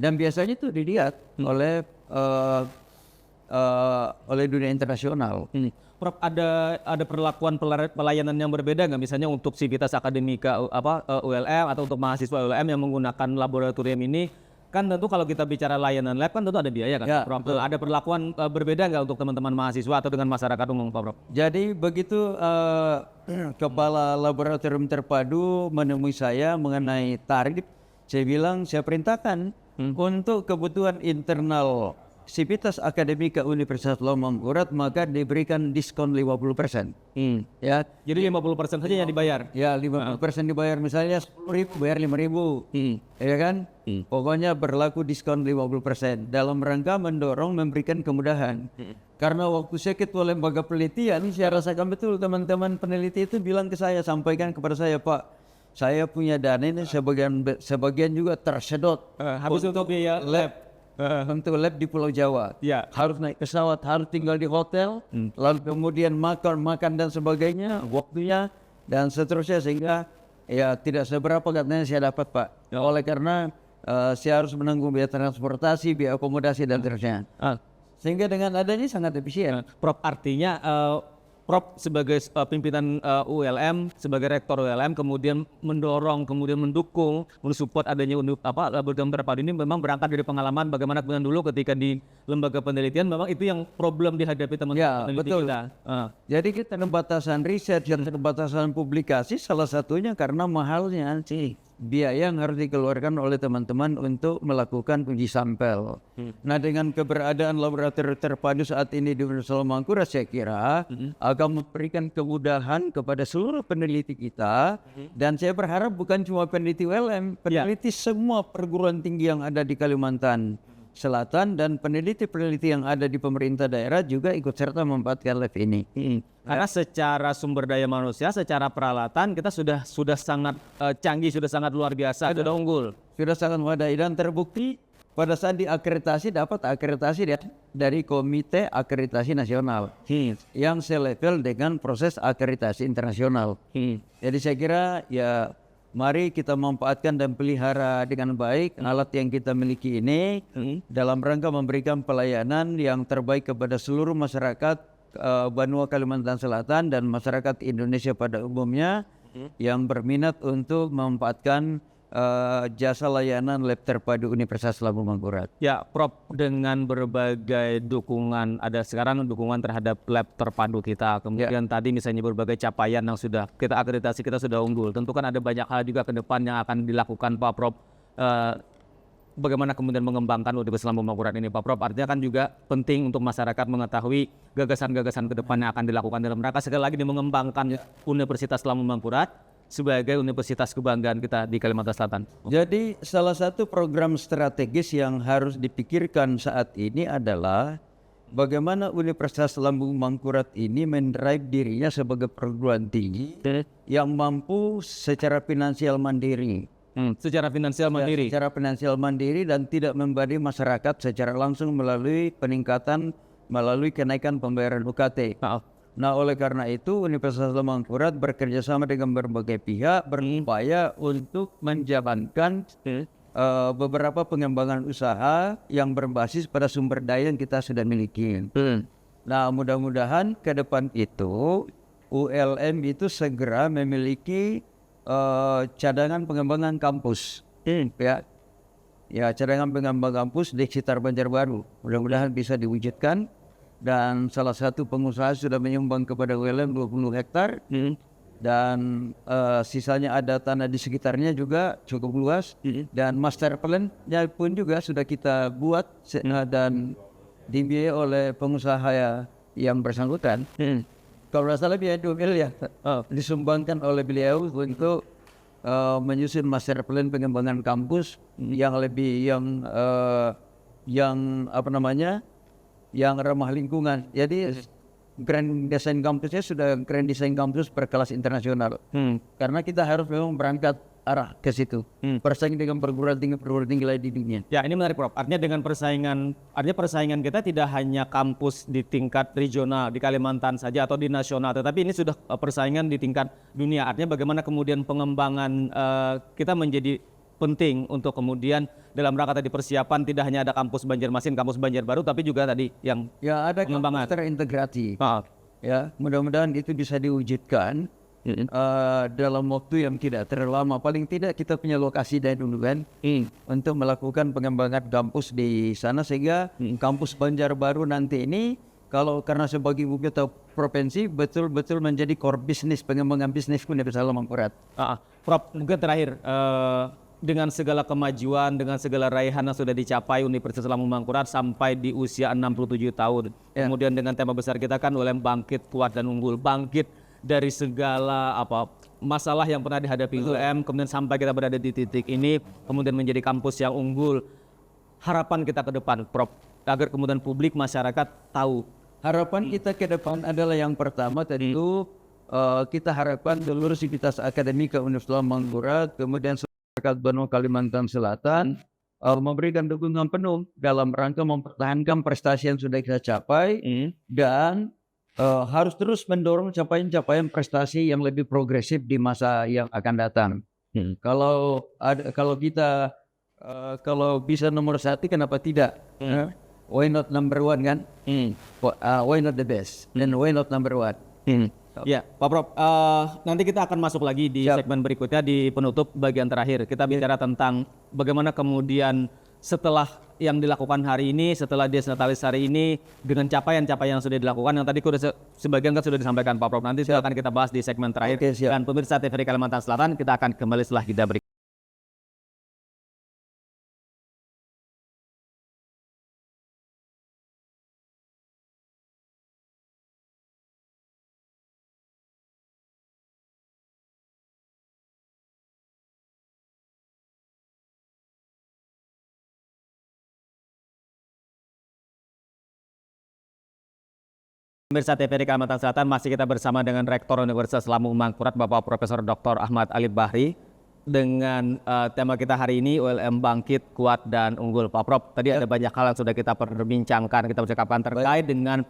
S2: Dan biasanya itu dilihat oleh dunia internasional.
S1: Prof, ada perlakuan pelayanan yang berbeda nggak, misalnya untuk sivitas akademika ULM atau untuk mahasiswa ULM yang menggunakan laboratorium ini? Kan tentu kalau kita bicara layanan lab kan tentu ada biaya kan,
S2: Ya,
S1: Prof. Ada perlakuan berbeda nggak untuk teman-teman mahasiswa atau dengan masyarakat umum, Pak Prof?
S2: Jadi begitu kepala laboratorium terpadu menemui saya mengenai tarif, saya bilang saya perintahkan untuk kebutuhan internal Sivitas Akademika Universitas Lambung Mangkurat maka diberikan diskon 50%. Ya,
S1: Jadi 50% saja yang dibayar.
S2: ya 50% dibayar, misalnya 10.000 bayar 5.000. Ya kan? Pokoknya berlaku diskon 50% dalam rangka mendorong memberikan kemudahan. Karena waktu saya ketua lembaga penelitian, saya rasakan betul teman-teman peneliti itu bilang ke saya, sampaikan kepada saya, Pak, saya punya dana ini sebagian juga tersedot
S1: Habis untuk biaya lab.
S2: untuk lab di Pulau Jawa.
S1: Ya.
S2: Harus naik pesawat, harus tinggal di hotel, lalu kemudian makan dan sebagainya, waktunya dan seterusnya, sehingga ya tidak seberapa katanya saya dapat, Pak. Oleh karena saya harus menanggung biaya transportasi, biaya akomodasi dan seterusnya. Sehingga dengan adanya sangat efisien.
S1: Prof, artinya Prof sebagai pimpinan ULM, sebagai rektor ULM kemudian mendorong, kemudian mendukung, mensupport adanya laboratorium terpadu ini memang berangkat dari pengalaman bagaimana kemudian dulu ketika di lembaga penelitian memang itu yang problem dihadapi teman-teman peneliti
S2: betul.
S1: kita.
S2: Jadi keterbatasan riset dan keterbatasan publikasi salah satunya karena mahalnya biaya yang harus dikeluarkan oleh teman-teman untuk melakukan uji sampel. Nah, dengan keberadaan laboratorium terpadu saat ini di Universitas Mangkurat, saya kira akan memberikan kemudahan kepada seluruh peneliti kita, dan saya berharap bukan cuma peneliti ULM, peneliti semua perguruan tinggi yang ada di Kalimantan Selatan dan peneliti-peneliti yang ada di pemerintah daerah juga ikut serta memanfaatkan lab ini.
S1: Karena secara sumber daya manusia, secara peralatan kita sudah sangat canggih, sudah sangat luar biasa, sudah unggul.
S2: Sudah sangat memadai dan terbukti pada saat diakreditasi dapat akreditasi dari Komite Akreditasi Nasional yang selevel dengan proses akreditasi internasional. Jadi saya kira ya mari kita manfaatkan dan pelihara dengan baik alat yang kita miliki ini dalam rangka memberikan pelayanan yang terbaik kepada seluruh masyarakat Banua Kalimantan Selatan dan masyarakat Indonesia pada umumnya yang berminat untuk memanfaatkan jasa layanan lab terpadu Universitas Lambung Mangkurat.
S1: Ya, Prof, dengan berbagai dukungan, ada sekarang dukungan terhadap lab terpadu kita, kemudian tadi misalnya berbagai capaian yang sudah kita akreditasi, kita sudah unggul. Tentu kan ada banyak hal juga ke depan yang akan dilakukan Pak Prof. Bagaimana kemudian mengembangkan Universitas Lambung Mangkurat ini, Pak Prof? Artinya kan juga penting untuk masyarakat mengetahui gagasan-gagasan ke depan yang akan dilakukan dalam rangka sekali lagi mengembangkan Universitas Lambung Mangkurat sebagai universitas kebanggaan kita di Kalimantan Selatan.
S2: Jadi salah satu program strategis yang harus dipikirkan saat ini adalah bagaimana Universitas Lambung Mangkurat ini mendrive dirinya sebagai perguruan tinggi yang mampu secara finansial mandiri.
S1: Secara finansial mandiri.
S2: Secara finansial mandiri dan tidak membebani masyarakat secara langsung melalui kenaikan pembayaran UKT. Nah, oleh karena itu Universitas Lambung Mangkurat bekerja sama dengan berbagai pihak berupaya untuk menjalankan beberapa pengembangan usaha yang berbasis pada sumber daya yang kita sudah miliki. Nah, mudah-mudahan ke depan itu ULM itu segera memiliki cadangan pengembangan kampus. Ya, cadangan pengembangan kampus di sekitar Banjarbaru. Mudah-mudahan bisa diwujudkan. Dan salah satu pengusaha sudah menyumbang kepada ULM 20 hektar dan sisanya ada tanah di sekitarnya juga cukup luas dan master plan-nya pun juga sudah kita buat dan dibiayai oleh pengusaha yang bersangkutan. Kalau tidak salah biaya 2 miliar disumbangkan oleh beliau untuk menyusun master plan pengembangan kampus yang lebih yang apa namanya, yang ramah lingkungan. Jadi grand design kampusnya sudah grand design kampus berkelas internasional. Karena kita harus memang berangkat arah ke situ, bersaing dengan perguruan tinggi lain di dunia.
S1: Ya, ini menarik Prof. Artinya persaingan kita tidak hanya kampus di tingkat regional di Kalimantan saja atau di nasional, tetapi ini sudah persaingan di tingkat dunia. Artinya bagaimana kemudian pengembangan kita menjadi penting untuk kemudian dalam rangka tadi persiapan tidak hanya ada kampus Banjarmasin, kampus Banjarbaru, tapi juga tadi yang
S2: ada
S1: pengembangan
S2: kampus terintegrasi.
S1: Ah.
S2: Ya, mudah-mudahan itu bisa diwujudkan dalam waktu yang tidak terlalu lama. Paling tidak kita punya lokasi dari dulu kan untuk melakukan pengembangan kampus di sana, sehingga kampus Banjarbaru nanti ini kalau karena sebagai ibu kota provinsi betul-betul menjadi core bisnis, pengembangan bisnis Universitas Lambung Mangkurat.
S1: Prof, mungkin terakhir dengan segala kemajuan, dengan segala raihan yang sudah dicapai Universitas Lambung Mangkurat sampai di usia 67 tahun. Kemudian dengan tema besar kita kan ULM bangkit, kuat dan unggul, bangkit dari segala masalah yang pernah dihadapi ULM, kemudian sampai kita berada di titik ini, kemudian menjadi kampus yang unggul. Harapan kita ke depan, Prof, agar kemudian publik masyarakat tahu.
S2: Harapan kita ke depan adalah yang pertama tentu kita harapkan seluruh sivitas akademika Universitas Lambung Mangkurat, kemudian masyarakat Benua Kalimantan Selatan memberikan dukungan penuh dalam rangka mempertahankan prestasi yang sudah kita capai dan harus terus mendorong capaian-capaian prestasi yang lebih progresif di masa yang akan datang. Kalau kita kalau bisa nomor 1, kenapa tidak? Why not number 1 kan? Why not the best? And why not number 1?
S1: Ya, Pak Prof, nanti kita akan masuk lagi di segmen berikutnya di penutup bagian terakhir. Kita bicara tentang bagaimana kemudian setelah yang dilakukan hari ini, setelah Dies Natalis hari ini, dengan capaian-capaian yang sudah dilakukan, yang tadi sebagian kan sudah disampaikan Pak Prof. Nanti akan kita bahas di segmen terakhir. Dan pemirsa TVRI Kalimantan Selatan, kita akan kembali setelah jeda berikut. Pemirsa TVRI Kalimantan Selatan, masih kita bersama dengan Rektor Universitas Lambung Mangkurat, Bapak Profesor Dr. Ahmad Ali Bahri, dengan tema kita hari ini ULM bangkit, kuat dan unggul. Pak Prof, tadi ada banyak hal yang sudah kita perbincangkan, kita bercakapkan terkait dengan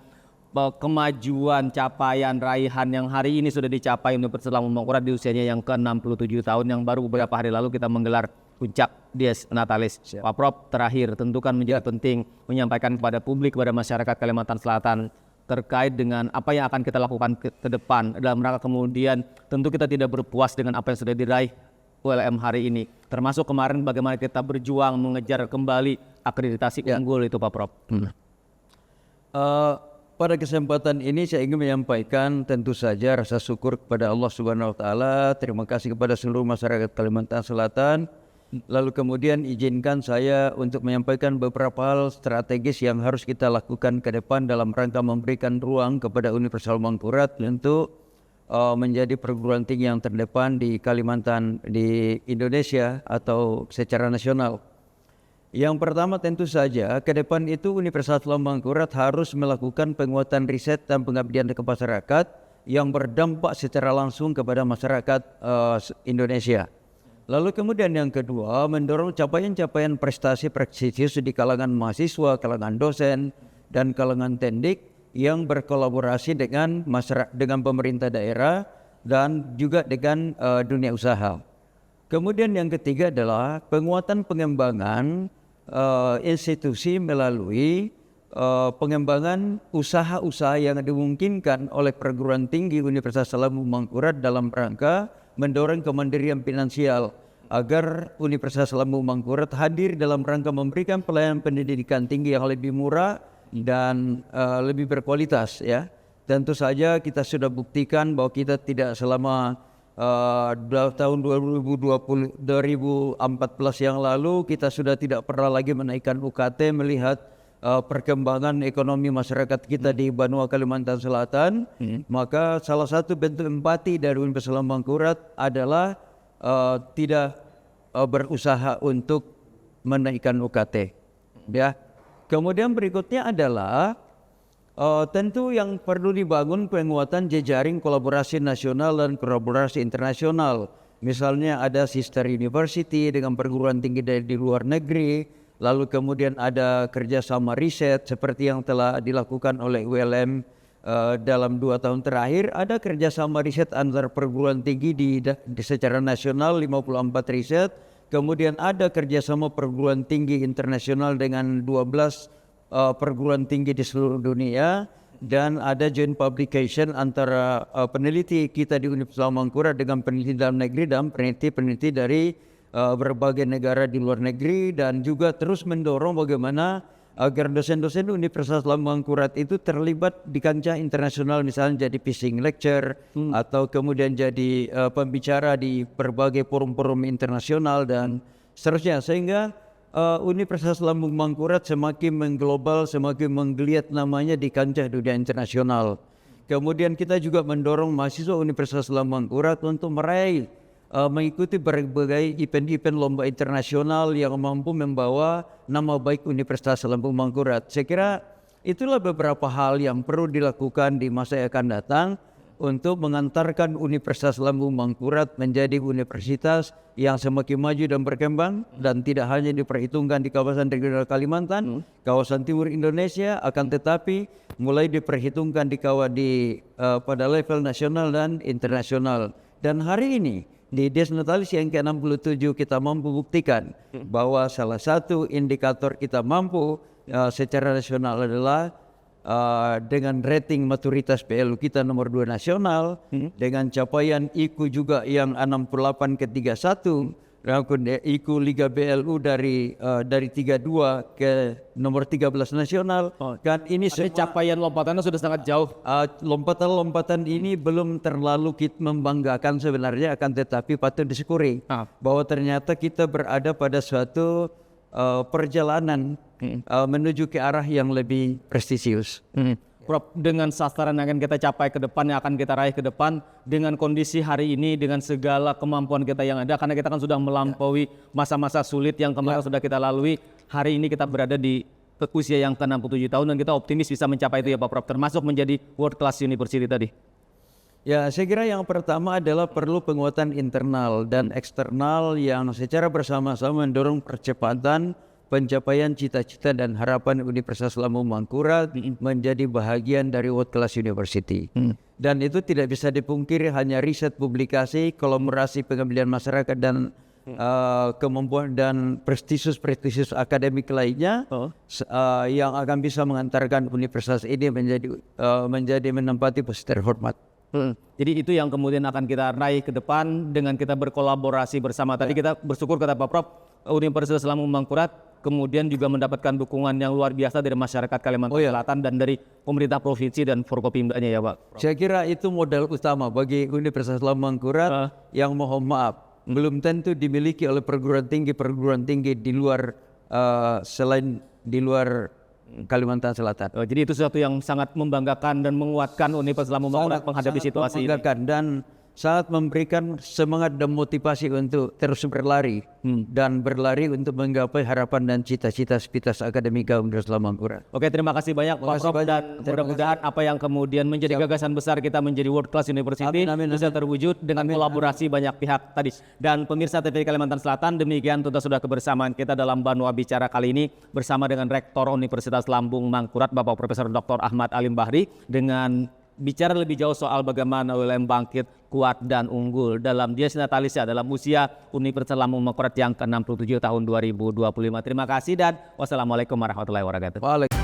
S1: kemajuan, capaian, raihan yang hari ini sudah dicapai Universitas Lambung Mangkurat di usianya yang ke-67 tahun, yang baru beberapa hari lalu kita menggelar puncak Dies Natalis. Pak Prof, terakhir tentu kan menjadi penting menyampaikan kepada publik, kepada masyarakat Kalimantan Selatan terkait dengan apa yang akan kita lakukan ke depan dalam rangka kemudian tentu kita tidak berpuas dengan apa yang sudah diraih ULM hari ini, termasuk kemarin bagaimana kita berjuang mengejar kembali akreditasi unggul itu Pak Prof.
S2: Pada kesempatan ini saya ingin menyampaikan tentu saja rasa syukur kepada Allah Subhanahu wa taala, terima kasih kepada seluruh masyarakat Kalimantan Selatan. Lalu kemudian izinkan saya untuk menyampaikan beberapa hal strategis yang harus kita lakukan ke depan dalam rangka memberikan ruang kepada Universitas Lambung Mangkurat untuk menjadi perguruan tinggi yang terdepan di Kalimantan, di Indonesia atau secara nasional. Yang pertama tentu saja ke depan itu Universitas Lambung Mangkurat harus melakukan penguatan riset dan pengabdian ke masyarakat yang berdampak secara langsung kepada masyarakat Indonesia. Lalu kemudian yang kedua, mendorong capaian-capaian prestasi prestisius di kalangan mahasiswa, kalangan dosen, dan kalangan tendik yang berkolaborasi dengan masyarakat, dengan pemerintah daerah dan juga dengan dunia usaha. Kemudian yang ketiga adalah penguatan pengembangan institusi melalui pengembangan usaha-usaha yang dimungkinkan oleh perguruan tinggi Universitas Lambung Mangkurat dalam rangka mendorong kemandirian finansial agar Universitas Lambung Mangkurat hadir dalam rangka memberikan pelayanan pendidikan tinggi yang lebih murah dan lebih berkualitas ya. Tentu saja kita sudah buktikan bahwa kita tidak selama tahun 2014 yang lalu kita sudah tidak pernah lagi menaikkan UKT melihat perkembangan ekonomi masyarakat kita di Benua Kalimantan Selatan. Maka salah satu bentuk empati dari Universitas Lambung Mangkurat adalah tidak berusaha untuk menaikkan UKT. Ya. Kemudian berikutnya adalah tentu yang perlu dibangun penguatan jejaring kolaborasi nasional dan kolaborasi internasional. Misalnya ada sister university dengan perguruan tinggi dari di luar negeri, lalu kemudian ada kerjasama riset seperti yang telah dilakukan oleh ULM dalam 2 tahun terakhir. Ada kerjasama riset antar perguruan tinggi di secara nasional 54 riset, kemudian ada kerjasama perguruan tinggi internasional dengan 12 perguruan tinggi di seluruh dunia, dan ada joint publication antara peneliti kita di Universitas Mangkurat dengan peneliti dalam negeri dan peneliti dari berbagai negara di luar negeri, dan juga terus mendorong bagaimana agar dosen-dosen Universitas Lambung Mangkurat itu terlibat di kancah internasional, misalnya jadi visiting lecture atau kemudian jadi pembicara di berbagai forum-forum internasional dan seterusnya, sehingga Universitas Lambung Mangkurat semakin mengglobal, semakin menggeliat namanya di kancah dunia internasional. Kemudian kita juga mendorong mahasiswa Universitas Lambung Mangkurat untuk mengikuti berbagai event-event lomba internasional yang mampu membawa nama baik Universitas Lambung Mangkurat. Saya kira itulah beberapa hal yang perlu dilakukan di masa yang akan datang untuk mengantarkan Universitas Lambung Mangkurat menjadi universitas yang semakin maju dan berkembang, dan tidak hanya diperhitungkan di kawasan regional Kalimantan, kawasan timur Indonesia, akan tetapi mulai diperhitungkan pada level nasional dan internasional. Dan hari ini di Dies Natalis yang ke-67 kita mampu buktikan bahwa salah satu indikator kita mampu secara nasional adalah dengan rating maturitas PLU kita nomor 2 nasional, dengan capaian IQ juga yang 68 ke 31, IQ Liga BLU dari 32 ke nomor 13 nasional. Kan ini
S1: capaian lompatannya sudah sangat jauh.
S2: Lompatan-lompatan ini belum terlalu membanggakan sebenarnya, akan tetapi patut disyukuri bahwa ternyata kita berada pada suatu perjalanan menuju ke arah yang lebih prestisius.
S1: Prof, dengan sasaran yang akan kita capai ke depan, yang akan kita raih ke depan, dengan kondisi hari ini, dengan segala kemampuan kita yang ada, karena kita kan sudah melampaui masa-masa sulit yang kemarin sudah kita lalui, hari ini kita berada di usia yang ke-67 tahun dan kita optimis bisa mencapai itu ya Pak Prof, termasuk menjadi world class university tadi.
S2: Ya, saya kira yang pertama adalah perlu penguatan internal dan eksternal yang secara bersama-sama mendorong percepatan pencapaian cita-cita dan harapan Universitas Lambung Mangkurat menjadi bahagian dari world class university. Dan itu tidak bisa dipungkiri hanya riset, publikasi, kolaborasi pengambilan masyarakat dan kemampuan dan prestisius akademik lainnya yang akan bisa mengantarkan universitas ini menjadi menempati posisi terhormat.
S1: Jadi itu yang kemudian akan kita raih ke depan dengan kita berkolaborasi bersama. Tadi kita bersyukur kata Pak Prof, Universitas Lambung Mangkurat kemudian juga mendapatkan dukungan yang luar biasa dari masyarakat Kalimantan Selatan dan dari pemerintah provinsi dan Forkopimdanya ya Pak.
S2: Saya kira itu modal utama bagi Universitas Lambung Mangkurat yang mohon maaf belum tentu dimiliki oleh perguruan tinggi di luar selain di luar Kalimantan Selatan.
S1: Jadi itu sesuatu yang sangat membanggakan dan menguatkan Universitas Lambung Mangkurat menghadapi situasi ini.
S2: Dan sangat memberikan semangat dan motivasi untuk terus berlari dan berlari untuk menggapai harapan dan cita-cita akademika Universitas Lambung Mangkurat.
S1: Oke, terima kasih banyak Pak Prof, dan mudah-mudahan apa yang kemudian menjadi gagasan besar kita menjadi world class university bisa terwujud dengan kolaborasi banyak pihak tadi. Dan pemirsa TV Kalimantan Selatan, demikian tuntas sudah kebersamaan kita dalam Banua Bicara kali ini bersama dengan Rektor Universitas Lambung Mangkurat Bapak Profesor Dr. Ahmad Alim Bahri, dengan bicara lebih jauh soal bagaimana ULM bangkit, kuat dan unggul dalam Dies Natalis dalam usia Universitas Lambung Mangkurat yang ke-67 tahun 2025. Terima kasih dan wassalamualaikum warahmatullahi wabarakatuh.